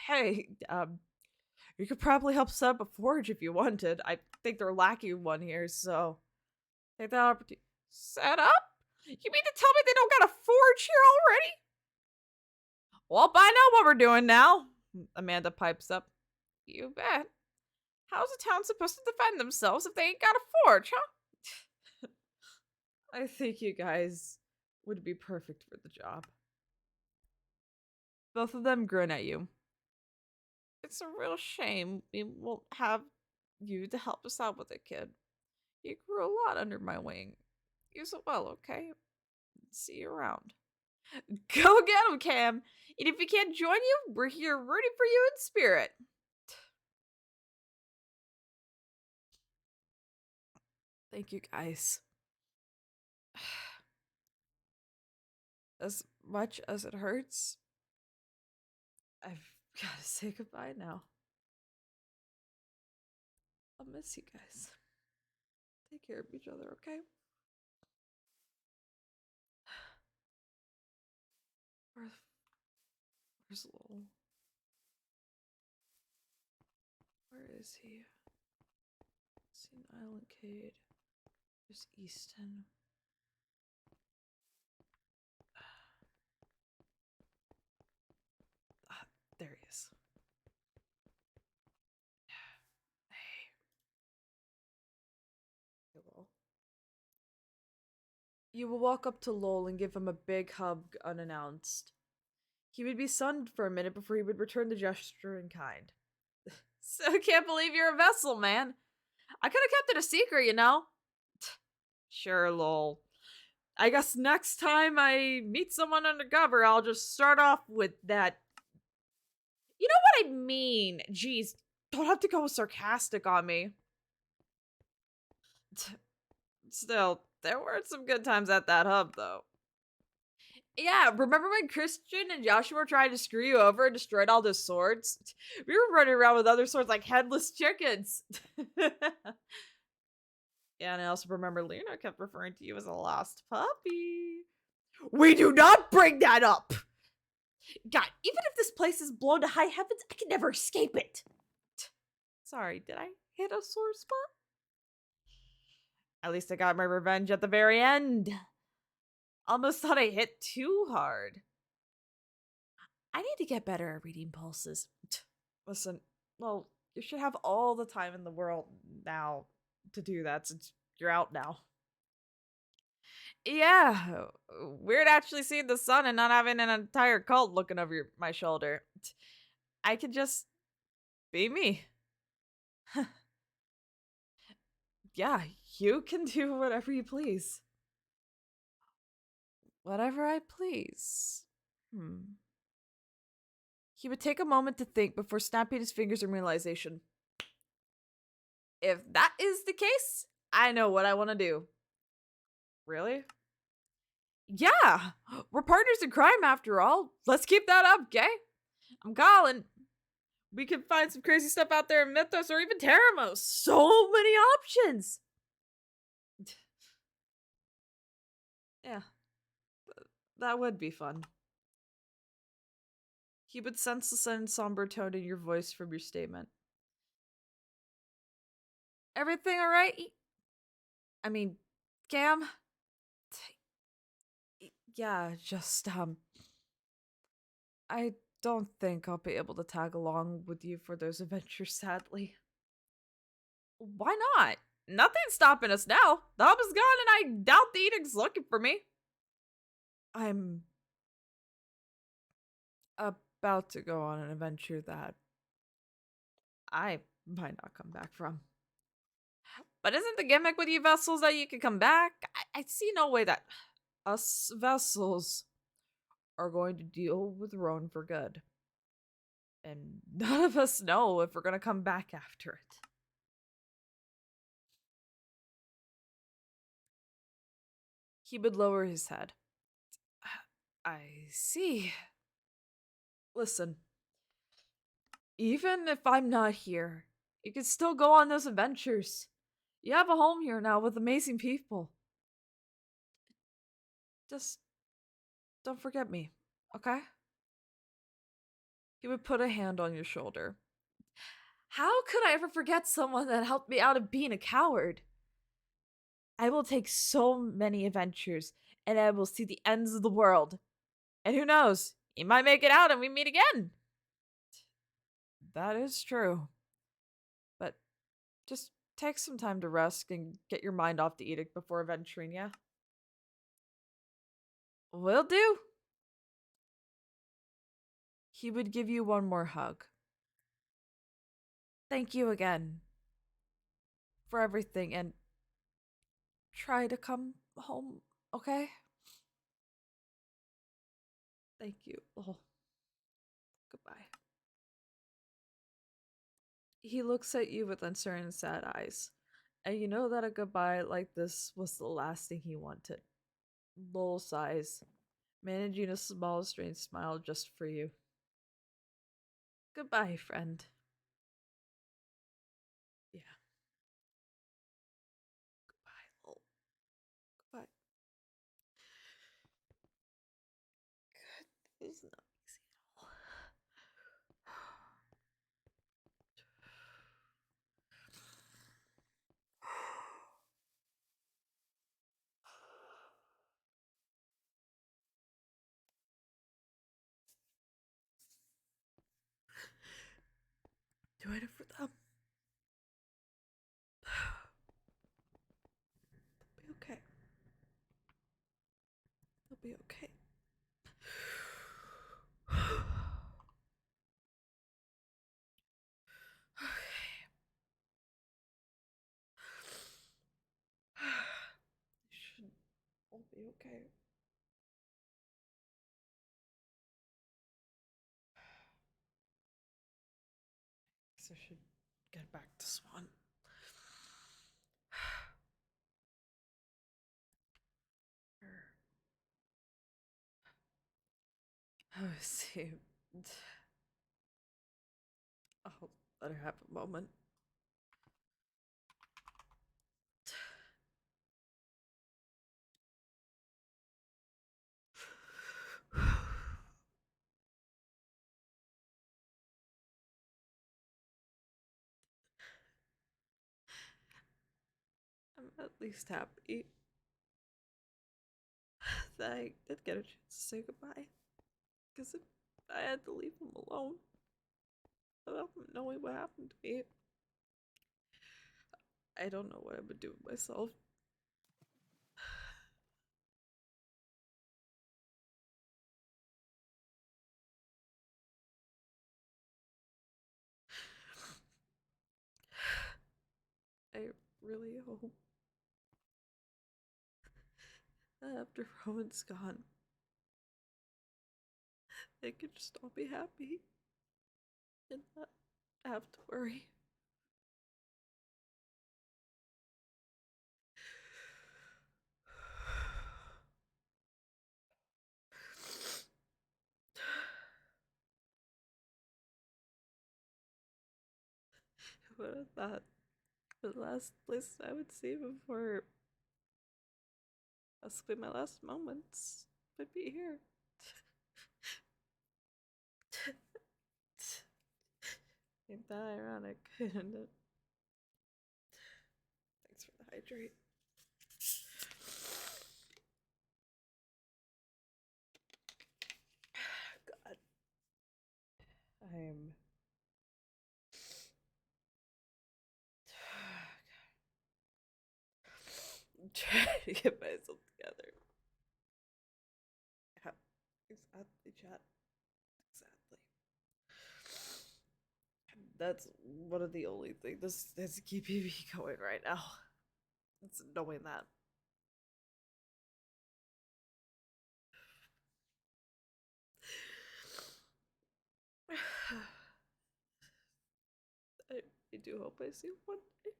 Hey, you could probably help set up a forge if you wanted. I think they're lacking one here, so take that opportunity. Set up? You mean to tell me they don't got a forge here already? Well, I know what we're doing now. Amanda pipes up. You bet. How's a town supposed to defend themselves if they ain't got a forge, huh? I think you guys would be perfect for the job. Both of them grin at you. It's a real shame we won't have you to help us out with it, kid. You grew a lot under my wing. Use it well, okay? See you around. Go get him, Cam! And if we can't join you, we're here rooting for you in spirit. Thank you, guys. as much as it hurts, I've gotta say goodbye now. I'll miss you guys. Take care of each other, okay? Where, where's Lowell? Where is he? Seen Island Cade. There's Easton. Ah, there he is. Hey. Lowell. You will walk up to Lowell and give him a big hug unannounced. He would be stunned for a minute before he would return the gesture in kind. So I can't believe you're a vessel, man. I could have kept it a secret, you know? Sure, lol. I guess next time I meet someone undercover, I'll just start off with that. You know what I mean? Jeez, don't have to go sarcastic on me. Still, there were some good times at that hub, though. Yeah, remember when Christian and Joshua tried to screw you over and destroyed all those swords? We were running around with other swords like headless chickens. Yeah, and I also remember Luna kept referring to you as a lost puppy. We do not bring that up! God, even if this place is blown to high heavens, I can never escape it. Sorry, did I hit a sore spot? At least I got my revenge at the very end. Almost thought I hit too hard. I need to get better at reading pulses. Listen, well, you should have all the time in the world now to do that since you're out now. Yeah, weird actually seeing the sun and not having an entire cult looking over my shoulder. I can just be me. Yeah, you can do whatever you please. Whatever I please. He would take a moment to think before snapping his fingers in realization. If that is the case, I know what I want to do. Really? Yeah! We're partners in crime after all. Let's keep that up, okay? I'm calling. We can find some crazy stuff out there in Mythos or even Teramos. So many options! Yeah. That would be fun. He would sense the sudden somber tone in your voice from your statement. Everything alright? I mean, Cam? Yeah, just, I don't think I'll be able to tag along with you for those adventures, sadly. Why not? Nothing's stopping us now. The hub is gone and I doubt the edict's looking for me. I'm about to go on an adventure that I might not come back from. But isn't the gimmick with you vessels that you can come back? I see no way that us vessels are going to deal with Roan for good. And none of us know if we're going to come back after it. He would lower his head. I see. Listen, even if I'm not here, you can still go on those adventures. You have a home here now with amazing people. Just don't forget me, okay? He would put a hand on your shoulder. How could I ever forget someone that helped me out of being a coward? I will take so many adventures, and I will see the ends of the world. And who knows, you might make it out and we meet again. That is true. But just take some time to rest and get your mind off the edict before venturing, yeah? Will do. He would give you one more hug. Thank you again for everything, and try to come home, okay? Thank you. Oh, goodbye. He looks at you with uncertain and sad eyes, and you know that a goodbye like this was the last thing he wanted. Lowell sighs. managing a small, strange smile just for you. Goodbye, friend. Yeah. Goodbye, lol. Goodbye. God, this is not easy at all. Doing it for them. They'll be okay. They'll be okay. They should all be okay. Guess I should get back to Swan. Oh, see. I'll let her have a moment. I'm at least happy that I did get a chance to say goodbye. Because if I had to leave him alone without him knowing what happened to me, I don't know what I would do with myself. I really hope that after Rowan's gone, they can just all be happy and not have to worry. Who would have thought the last place I would see before possibly my last moments would be here? Ain't that ironic, isn't it? Thanks for the hydrate. God. I'm trying to get myself together. Yeah, exactly, chat. Exactly. That's one of the only things that's keeping me going right now. It's knowing that. I do hope I see him one day.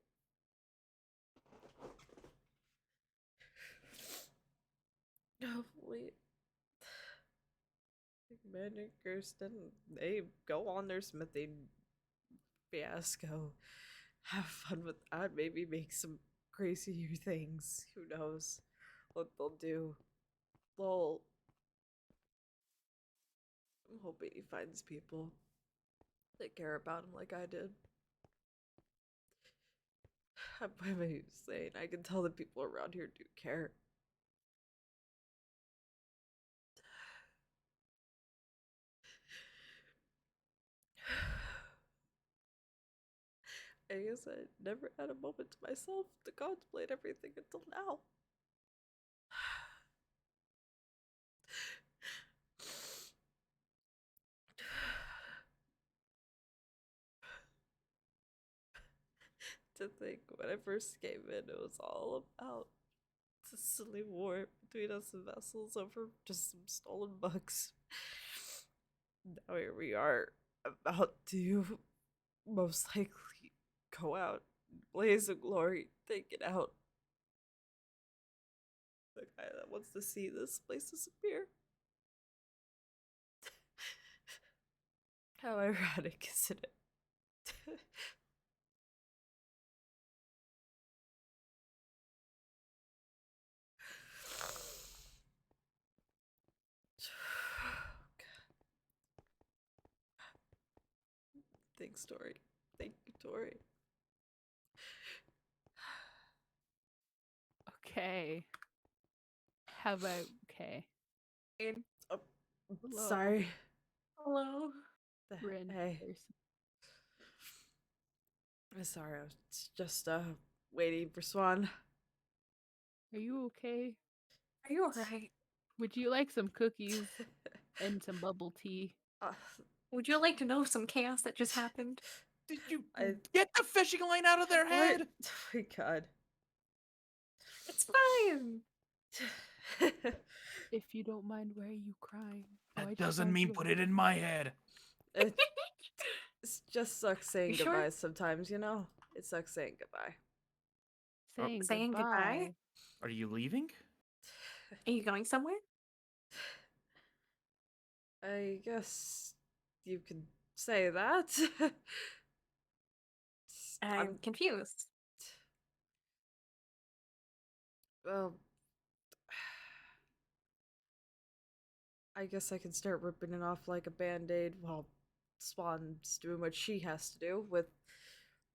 Hopefully, Ben and Kirsten, they go on their smithing fiasco. Have fun with that. Maybe make some crazier things. Who knows what they'll do? They'll. I'm hoping he finds people that care about him like I did. I'm saying I can tell the people around here do care. I guess I never had a moment to myself to contemplate everything until now. To think when I first came in, it was all about the silly war between us and vessels over just some stolen books. Now here we are, about to most likely go out, blaze of glory, take it out. The guy that wants to see this place disappear. How ironic, isn't it? Thanks, Tori. Thank you, Tori. Okay. How about okay? Oh, Hello. sorry. Hello. Rin. Hey, There's I'm sorry. I was just waiting for Swan. Are you okay? Are you alright? Would you like some cookies and some bubble tea? Uh, Would you like to know some chaos that just happened? Did you I get the fishing line out of their what? head? Oh my god. It's fine. If you don't mind, why are you crying? Oh, I That just doesn't found mean you a- put it in my head. It just sucks saying You sure? goodbye sometimes, you know? It sucks saying goodbye. saying, saying goodbye? Are you leaving? Are you going somewhere? I guess you could say that. I'm confused. Well, I guess I can start ripping it off like a band-aid while Swan's doing what she has to do with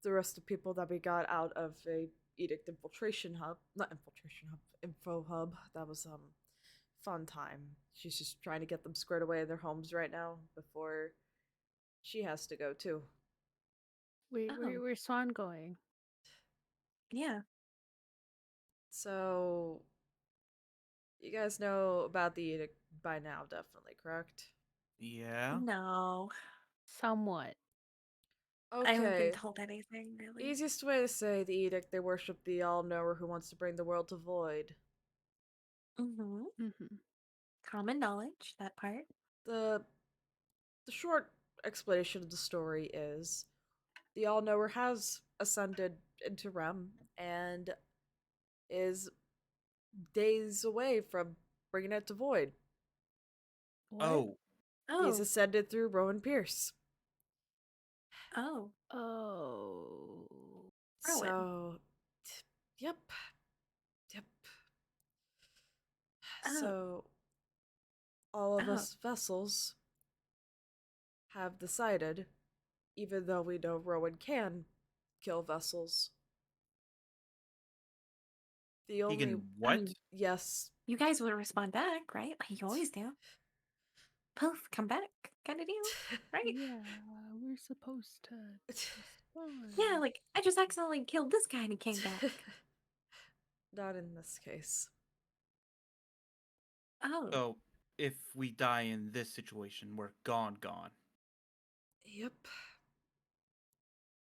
the rest of people that we got out of a edict infiltration hub. Not infiltration hub, info hub. That was fun time. She's just trying to get them squared away in their homes right now before she has to go too. Wait, Oh. where's Swan going? Yeah. So you guys know about the edict by now, definitely, correct? Yeah. No. Somewhat. I haven't been Okay. told anything, really. Easiest way to say the edict, they worship the all-knower who wants to bring the world to void. Mm-hmm. Mm-hmm. Common knowledge, that part. The the short explanation of the story is the all-knower has ascended into Rem and is days away from bringing it to void. What? Oh, He's Oh. ascended through Rowan Pierce. Oh. Oh. Rowan. So, yep, yep. Oh. So, all of Oh. us vessels have decided, even though we know Rowan can kill vessels, the he only can what? yes, You guys will respond back, right? Like you always do. Poof, come back, kind of deal, right? Yeah, we're supposed to respond. Yeah, like I just accidentally killed this guy and he came back. not in this case. Oh. So, if we die in this situation, we're gone. Yep,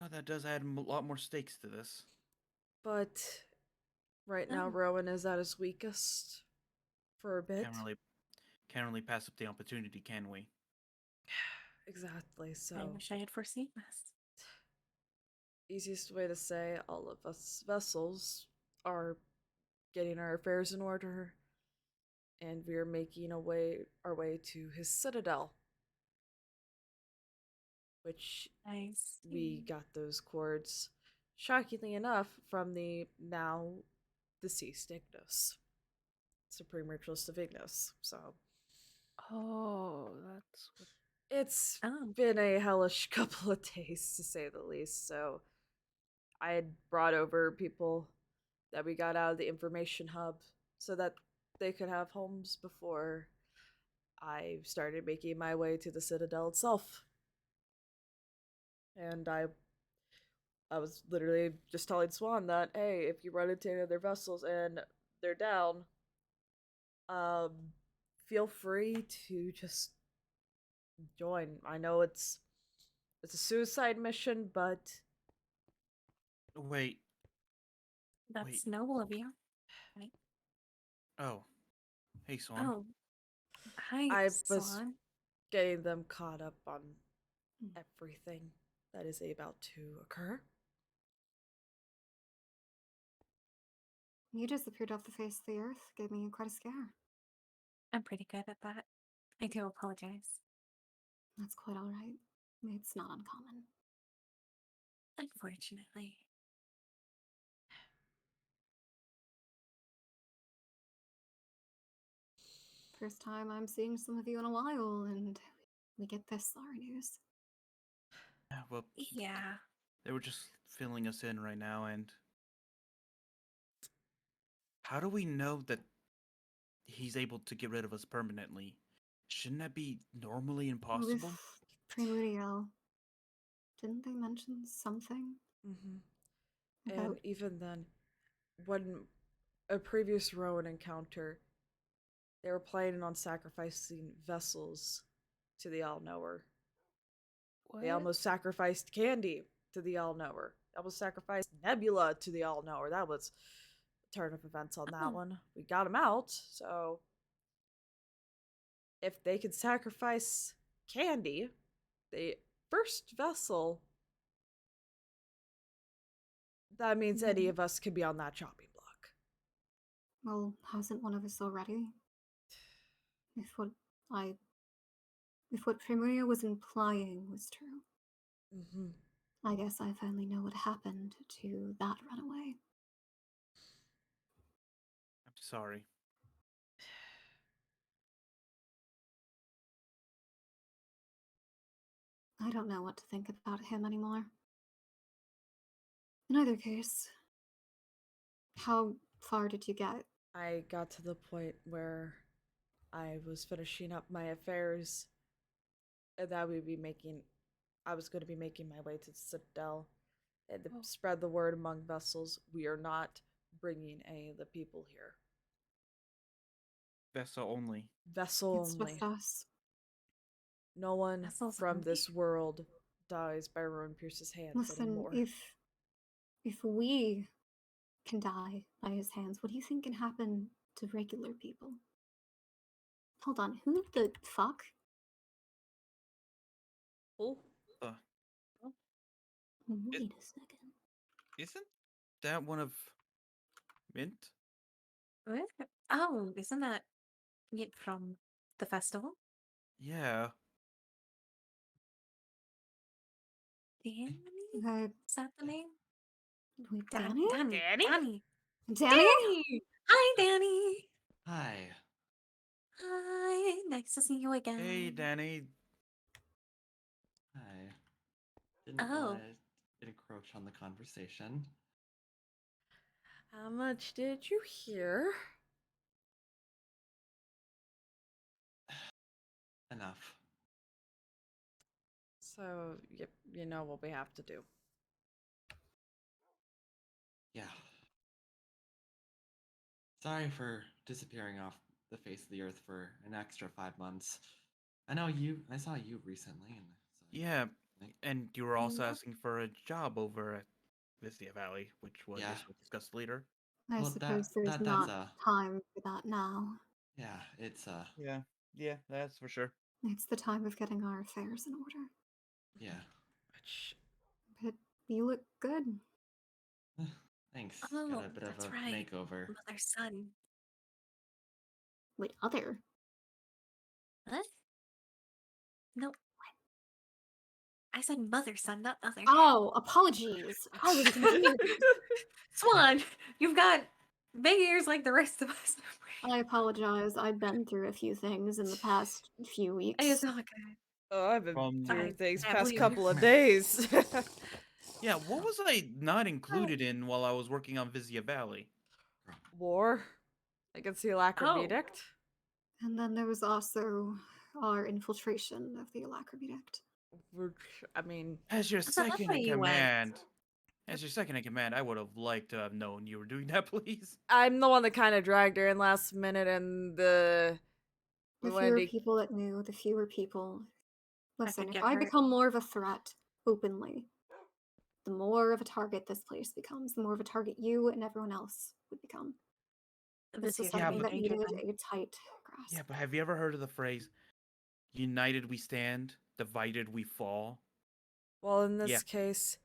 Oh, that does add a lot more stakes to this. but right now Oh. Rowan is at his weakest for a bit. Can't really pass up the opportunity, can we? Exactly. I So, wish I had foreseen this. easiest way to say, all of us vessels are getting our affairs in order, and we're making our way to his citadel, which Nice. we got those cords, shockingly enough, from the now deceased Ignos, Supreme Ritualist of Ignos. So Oh, that's what. it's Oh. been a hellish couple of days, to say the least. So I had brought over people that we got out of the information hub so that they could have homes before I started making my way to the Citadel itself. And I was literally just telling Swan that, hey, if you run into any of their vessels and they're down, um, feel free to just join. I know it's a suicide mission, but Wait. That's noble of you. Right? Oh. Hey, Swan. Oh. Hi, I was Swan. getting them caught up on everything that is about to occur. You disappeared off the face of the earth. Gave me quite a scare. I'm pretty good at that. I do apologize. That's quite all right. It's not uncommon. Unfortunately. First time I'm seeing some of you in a while, and we get this sorry news. Yeah, well, Yeah. they were just filling us in right now, and how do we know that he's able to get rid of us permanently? Shouldn't that be normally impossible? With Primordial, didn't they mention something Mm-hmm. And about? even then, when a previous Rowan encounter, they were planning on sacrificing vessels to the All Knower. What? They almost sacrificed Candy to the All Knower. Almost sacrificed Nebula to the All Knower. That was a turn of events on that Oh. one. We got him out, so if they could sacrifice Candy, the first vessel, that means any of us could be on that chopping block. Well, hasn't one of us already? If what I, if what Primordial was implying was true, Mm-hmm. I guess I finally know what happened to that runaway. I'm sorry. I don't know what to think about him anymore. In either case, how far did you get? I got to the point where I was finishing up my affairs, and that we'd be making. I was going to be making my way to the Citadel, and to Oh. spread the word among vessels. We are not bringing any of the people here. Vessel only. Vessel It's only. just us. No one Vessels from only. this world dies by Rowan Pierce's hands Listen, anymore. if we can die by his hands, what do you think can happen to regular people? Hold on, who the fuck? Oh, Uh, Wait a second. isn't that one of Mint? What? Oh, isn't that it from the festival? Yeah. Danny? Uh, Is that the name? wait, Danny? Danny. Danny? Danny. Danny? Danny! Hi, Danny. Hi. Hi. Nice to see you again. Hey, Danny. Hi. Didn't Oh. want to encroach on the conversation. How much did you hear? Enough. So, you know what we have to do. Yeah. Sorry for disappearing off the face of the earth for an extra 5 months. I saw you recently, and so Yeah, like, and you were also Yeah. asking for a job over at Vizia Valley, which I Yeah. guess we'll discuss later. I well, suppose there's that's not time for that now. yeah, it's Yeah, that's for sure. It's the time of getting our affairs in order. yeah. Which, But you look good. Thanks. Oh, Got a bit of that's a right. makeover. Mother's son. Wait, other? What? No. I said mother's son, not other. Oh, apologies. I was confused. Swan, you've got big ears like the rest of us. I apologize. I've been through a few things in the past few weeks. It's all good. oh, I've been From through things I past believe you. couple of days. yeah, what was I not included in while I was working on Vizia Valley? War against the Alacrity Oh. Edict. And then there was also our infiltration of the Alacrity Edict. Which, I mean, As your So that's second why in you went. command. As your second in command, I would have liked to have known you were doing that, please. I'm the one that kind of dragged her in last minute, and The fewer Wendy. people that knew, the fewer people. Listen, could if get I hurt. become more of a threat openly, the more of a target this place becomes, the more of a target you and everyone else would become. This was Vizia Yeah, something but- that needed a tight grasp. Yeah, but have you ever heard of the phrase, united we stand, divided we fall? Well, in this Yeah. case,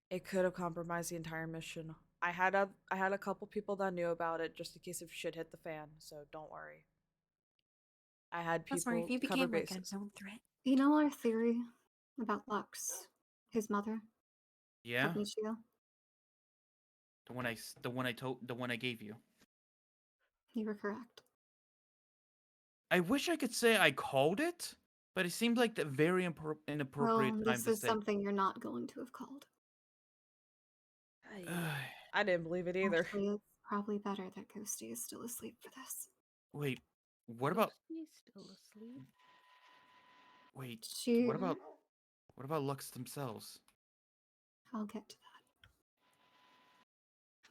it could have compromised the entire mission. I had a couple people that knew about it just in case if shit hit the fan, so don't worry. I had That's where if people you cover became like bases. a known threat. You know our theory? About Lux, his mother, Yeah, Cognicio. the one I gave you. You were correct. I wish I could say I called it, but it seemed like the very inappropriate Well, time this to is say. something you're not going to have called. I didn't believe it either. Actually, it's probably better that Ghosty is still asleep for this. Wait, what about? He's still asleep. Wait, She. what about? What about Lux themselves? I'll get to that.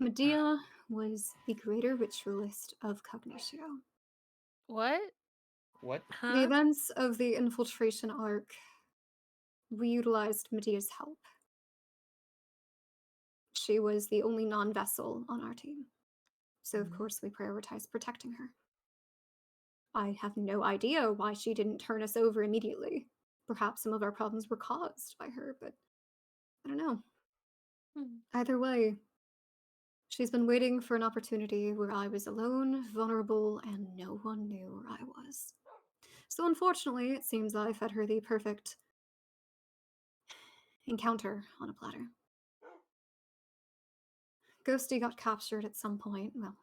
Medea was the greater ritualist of Cognitio. What? What? The Huh? events of the infiltration arc, we utilized Medea's help. She was the only non vessel on our team. So, of course, we prioritized protecting her. I have no idea why she didn't turn us over immediately. Perhaps some of our problems were caused by her, but I don't know. Hmm. Either way, she's been waiting for an opportunity where I was alone, vulnerable, and no one knew where I was. So, unfortunately, it seems I fed her the perfect encounter on a platter. Ghosty got captured at some point. Well,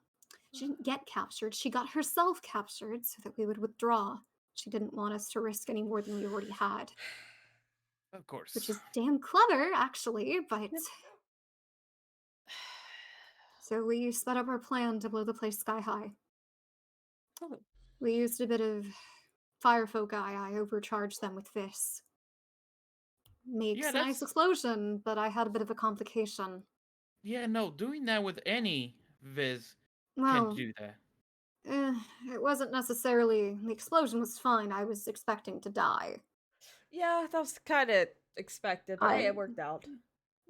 she didn't get captured, she got herself captured so that we would withdraw. She didn't want us to risk any more than we already had. Of course. Which is damn clever, actually, but. So we sped up our plan to blow the place sky high. Oh, We used a bit of fire foci. I overcharged them with this. Makes Yeah, a nice that's explosion, but I had a bit of a complication. yeah. No, doing that with any Viz can Well, do that. eh, it wasn't necessarily. The explosion was fine. I was expecting to die. Yeah, that was kind of expected, but hey, it worked out.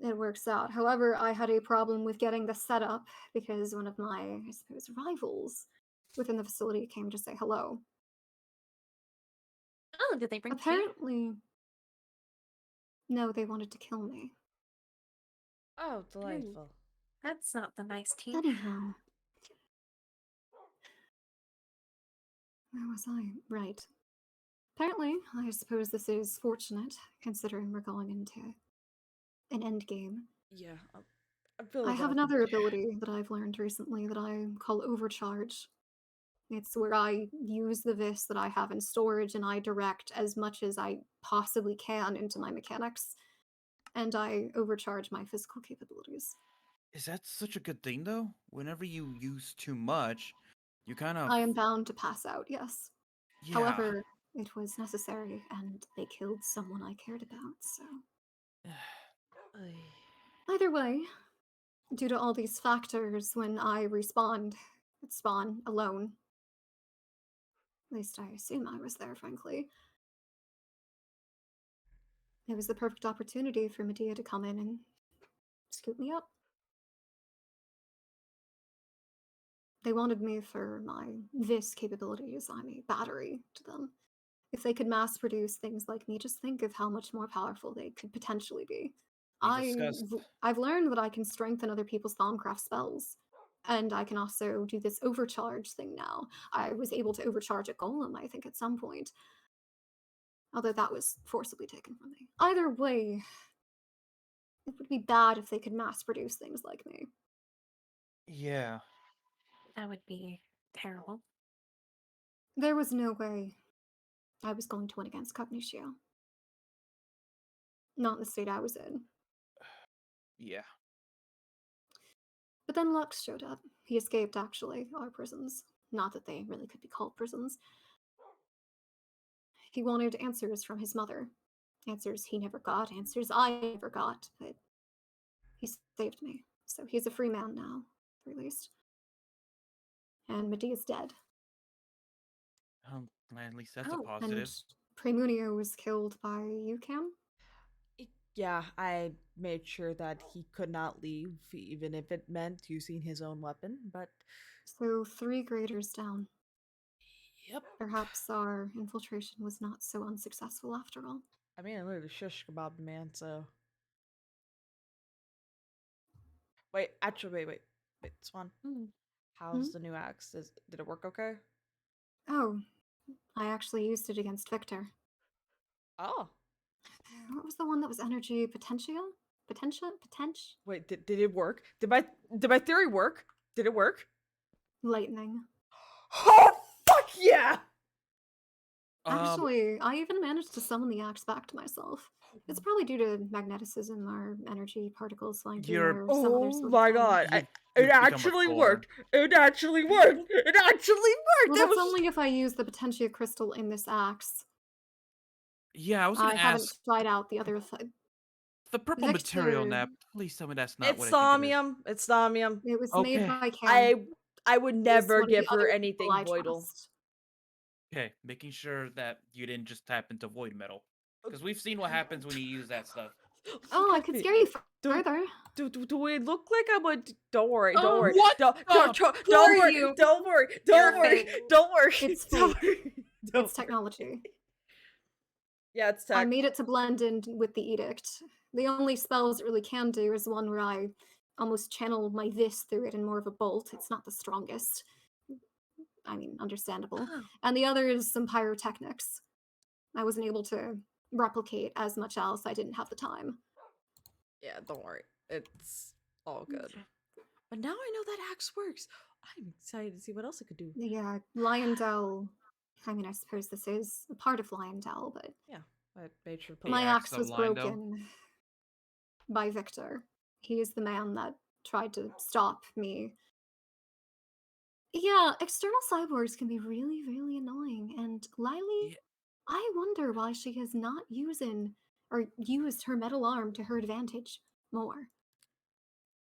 It works out. However, I had a problem with getting the setup because one of my, I suppose, rivals within the facility came to say hello. oh, did they bring food? Apparently, no, they wanted to kill me. Oh, delightful. That's not the nice team. Anyhow, where was I? Right. Apparently, I suppose this is fortunate, considering we're going into an end game. Yeah, I'm feeling I have lucky. another ability that I've learned recently that I call Overcharge. It's where I use the vis that I have in storage and I direct as much as I possibly can into my mechanics, and I overcharge my physical capabilities. Is that such a good thing though? Whenever you use too much, you kind of I am bound to pass out, yes. yeah. However, it was necessary, and they killed someone I cared about, so. Either way, due to all these factors, when I respawned, would spawn alone. At least I assume I was there, frankly. It was the perfect opportunity for Medea to come in and scoop me up. They wanted me for my vis capabilities. I'm a battery to them. If they could mass produce things like me, just think of how much more powerful they could potentially be. We discussed. I've learned that I can strengthen other people's Thaumcraft spells. And I can also do this overcharge thing now. I was able to overcharge a golem, I think, at some point. Although that was forcibly taken from me. Either way, it would be bad if they could mass produce things like me. Yeah. That would be terrible. There was no way I was going to win against Cognitio. Not in the state I was in. Yeah. But then Lux showed up. He escaped, actually, our prisons. Not that they really could be called prisons. He wanted answers from his mother. Answers he never got, answers I never got, but he saved me. So he's a free man now, released. And Medea's dead. At least that's a Oh, positive. And Premunio was killed by you, Cam? Yeah, I made sure that he could not leave, even if it meant using his own weapon, but. So 3 graders down. Yep. Perhaps our infiltration was not so unsuccessful after all. I mean, I literally shish kebab man, so. Wait, actually, wait, Swan. Hmm. How's the new axe? Did it work okay? Oh, I actually used it against Victor. Oh. What was the one that was energy? Potentia? Potentia? Potential? Wait, did it work? Did my theory work? Did it work? Lightning. Oh fuck yeah! Actually, I even managed to summon the axe back to myself. It's probably due to magneticism or energy particles flying through the You're- air or some other Oh sort of my thing. god! You've It become a actually Thor. worked! It actually worked! It actually worked! Well, That that's was only if I use the Potentia crystal in this axe. Yeah, I was gonna I haven't ask tried out the other. the purple material Victor, nap. Please tell me that's not it's what I think it is. thaumium. It's thaumium. it was made Okay. by Cam. I would He's never one of the give her other people anything I voidal. trust. Okay, making sure that you didn't just tap into void metal. Because we've seen what happens when you use that stuff. Oh, Look I at could me. scare you Do- further. Do we look like I'm a? Don't worry. Don't Oh, worry. what Don't the- don't Who are worry. you? Don't worry. You're Don't worry. fake. Don't worry. It's Don't fake. worry. Don't It's worry. technology. Yeah, it's I tech. made it to blend in with the edict. The only spells it really can do is one where I almost channel my this through it in more of a bolt. It's not the strongest. I mean, understandable. Oh. And the other is some pyrotechnics. I wasn't able to replicate as much else. I didn't have the time. Yeah, don't worry. It's all good. But now I know that axe works. I'm excited to see what else it could do. Yeah, Lyondell. I mean, I suppose this is a part of Lyondell, but I made sure to The put my axe axe of was Lyondell? broken by Victor. He is the man that tried to stop me. Yeah, external cyborgs can be really, really annoying. And Lily, Yeah. I wonder why she has not used her metal arm to her advantage more.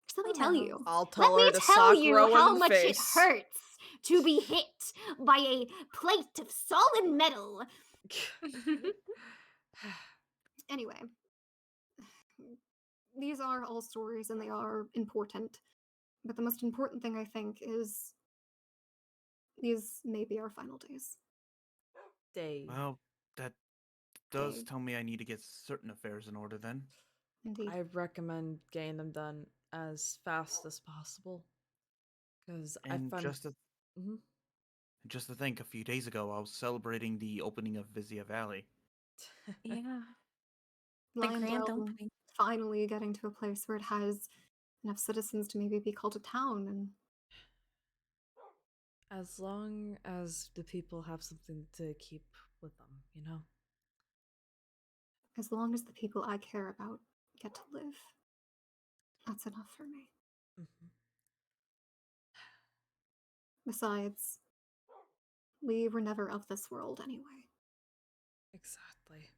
'Cause let me Who tell knows? you. I'll Let tell her me to tell sock you Rowan how in the much it face. hurts to be hit by a plate of solid metal. Anyway, these are all stories and they are important. But the most important thing I think is these may be our final days. Day. Well, that does Day. tell me I need to get certain affairs in order then. Indeed. I recommend getting them done as fast as possible. Because I And found. Mhm. just to think, a few days ago I was celebrating the opening of Vizia Valley. Yeah. The grand Lyondell opening. finally getting to a place where it has enough citizens to maybe be called a town, and As long as the people have something to keep with them, you know? as long as the people I care about get to live, that's enough for me. Mhm. Besides, we were never of this world anyway. Exactly.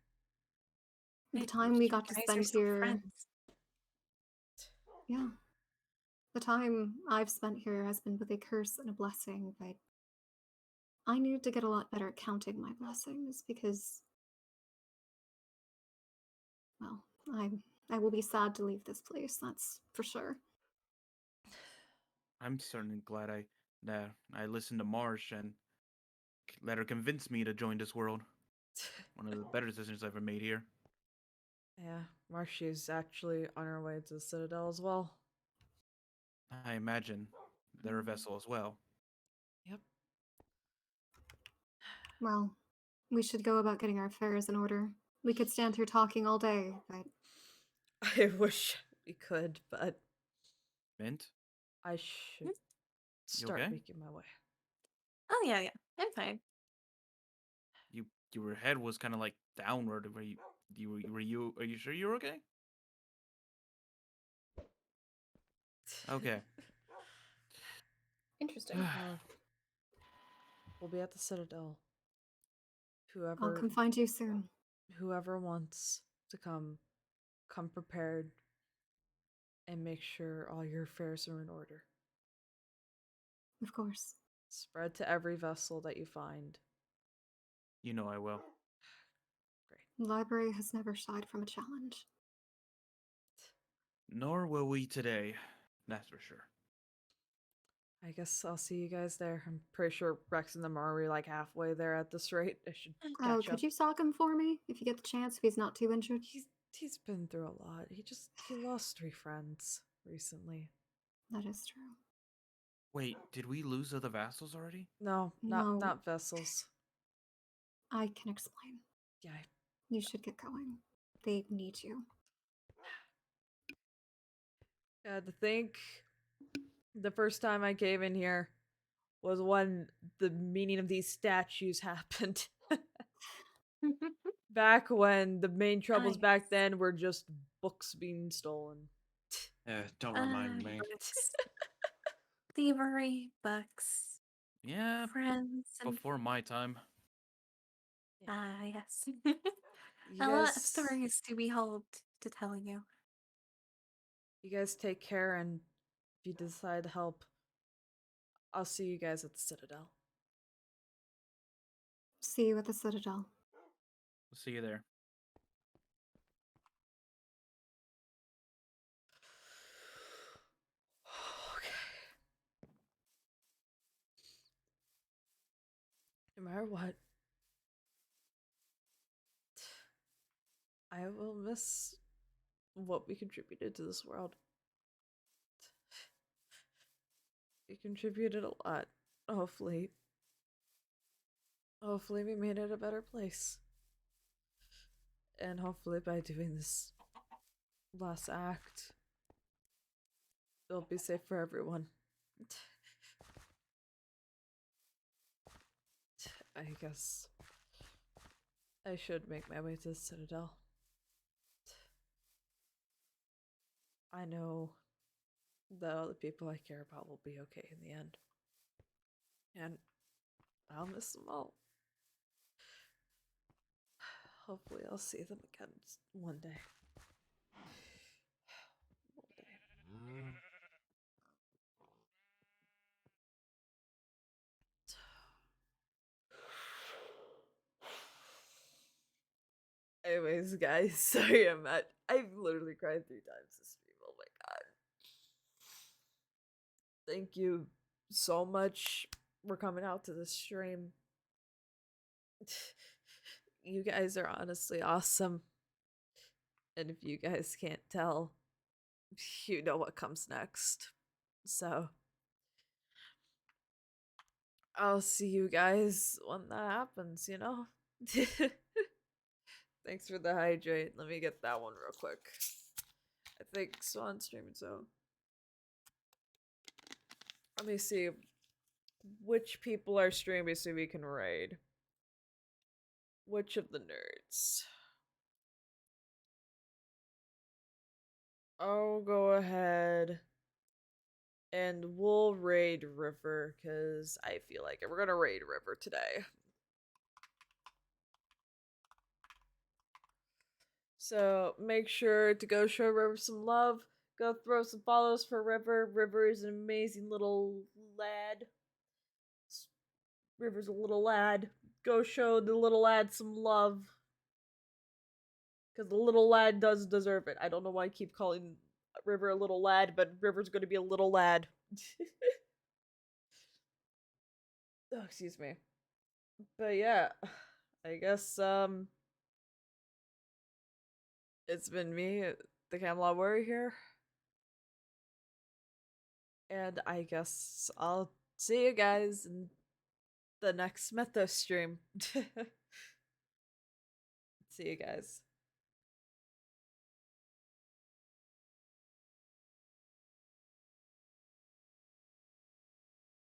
The Right, time we you got to guys are spend still here, friends. yeah. The time I've spent here has been both a curse and a blessing, but I need to get a lot better at counting my blessings because, well, I will be sad to leave this place, that's for sure. I'm certainly glad that I listened to Marsh and let her convince me to join this world. One of the better decisions I've ever made here. Yeah, Marshy's actually on her way to the Citadel as well. I imagine they're a vessel as well. Yep. Well, we should go about getting our affairs in order. We could stand here talking all day, but I wish we could, but Mint? I should Hmm? start okay? making my way. Oh yeah, yeah. I'm fine. Your head was kind of like downward. Are you sure you're okay? Okay. Interesting. We'll be at the Citadel. I'll come find you soon. Whoever wants to come prepared and make sure all your affairs are in order. Of course. Spread to every vessel that you find. You know I will. The library has never shied from a challenge. Nor will we today. That's for sure. I guess I'll see you guys there. I'm pretty sure Rex and them are already like halfway there at this rate. I should Oh, catch could up. you sock him for me if you get the chance, if he's not too injured? He's been through a lot. He lost 3 friends recently. That is true. Wait, did we lose other vassals already? No, No. not vessels. I can explain. Yeah, You should get going. they need you. To think the first time I came in here was when the meaning of these statues happened. Back when the main troubles back yes. then were just books being stolen. Don't remind me. Books. Thievery, books, Yeah, friends, and before my time. yes. You A lot of guys, stories to behold to tell you. you guys take care, and if you decide to help, I'll see you guys at the Citadel. See you at the Citadel. We'll see you there. Okay. No matter what, I will miss what we contributed to this world. We contributed a lot. Hopefully, we made it a better place. And hopefully, by doing this last act, it'll be safe for everyone. I guess I should make my way to the Citadel. I know that all the people I care about will be okay in the end. And I'll miss them all. Hopefully, I'll see them again one day. One day. Anyways, guys, sorry I've literally cried 3 times this stream. Oh my god. Thank you so much for coming out to this stream. You guys are honestly awesome. And if you guys can't tell, you know what comes next. So I'll see you guys when that happens, you know? Thanks for the hydrate. Let me get that one real quick. I think Swan streaming, so let me see which people are streaming so we can raid. Which of the nerds? I'll go ahead and we'll raid River because I feel like it. We're gonna raid River today. So make sure to go show River some love. Go throw some follows for River. River is an amazing little lad. River's a little lad. Go show the little lad some love. Because the little lad does deserve it. I don't know why I keep calling River a little lad, but River's gonna be a little lad. Oh, excuse me. But yeah, I guess it's been me, the Camelot Warrior here. And I guess I'll see you guys in the next Mythos stream. See you guys.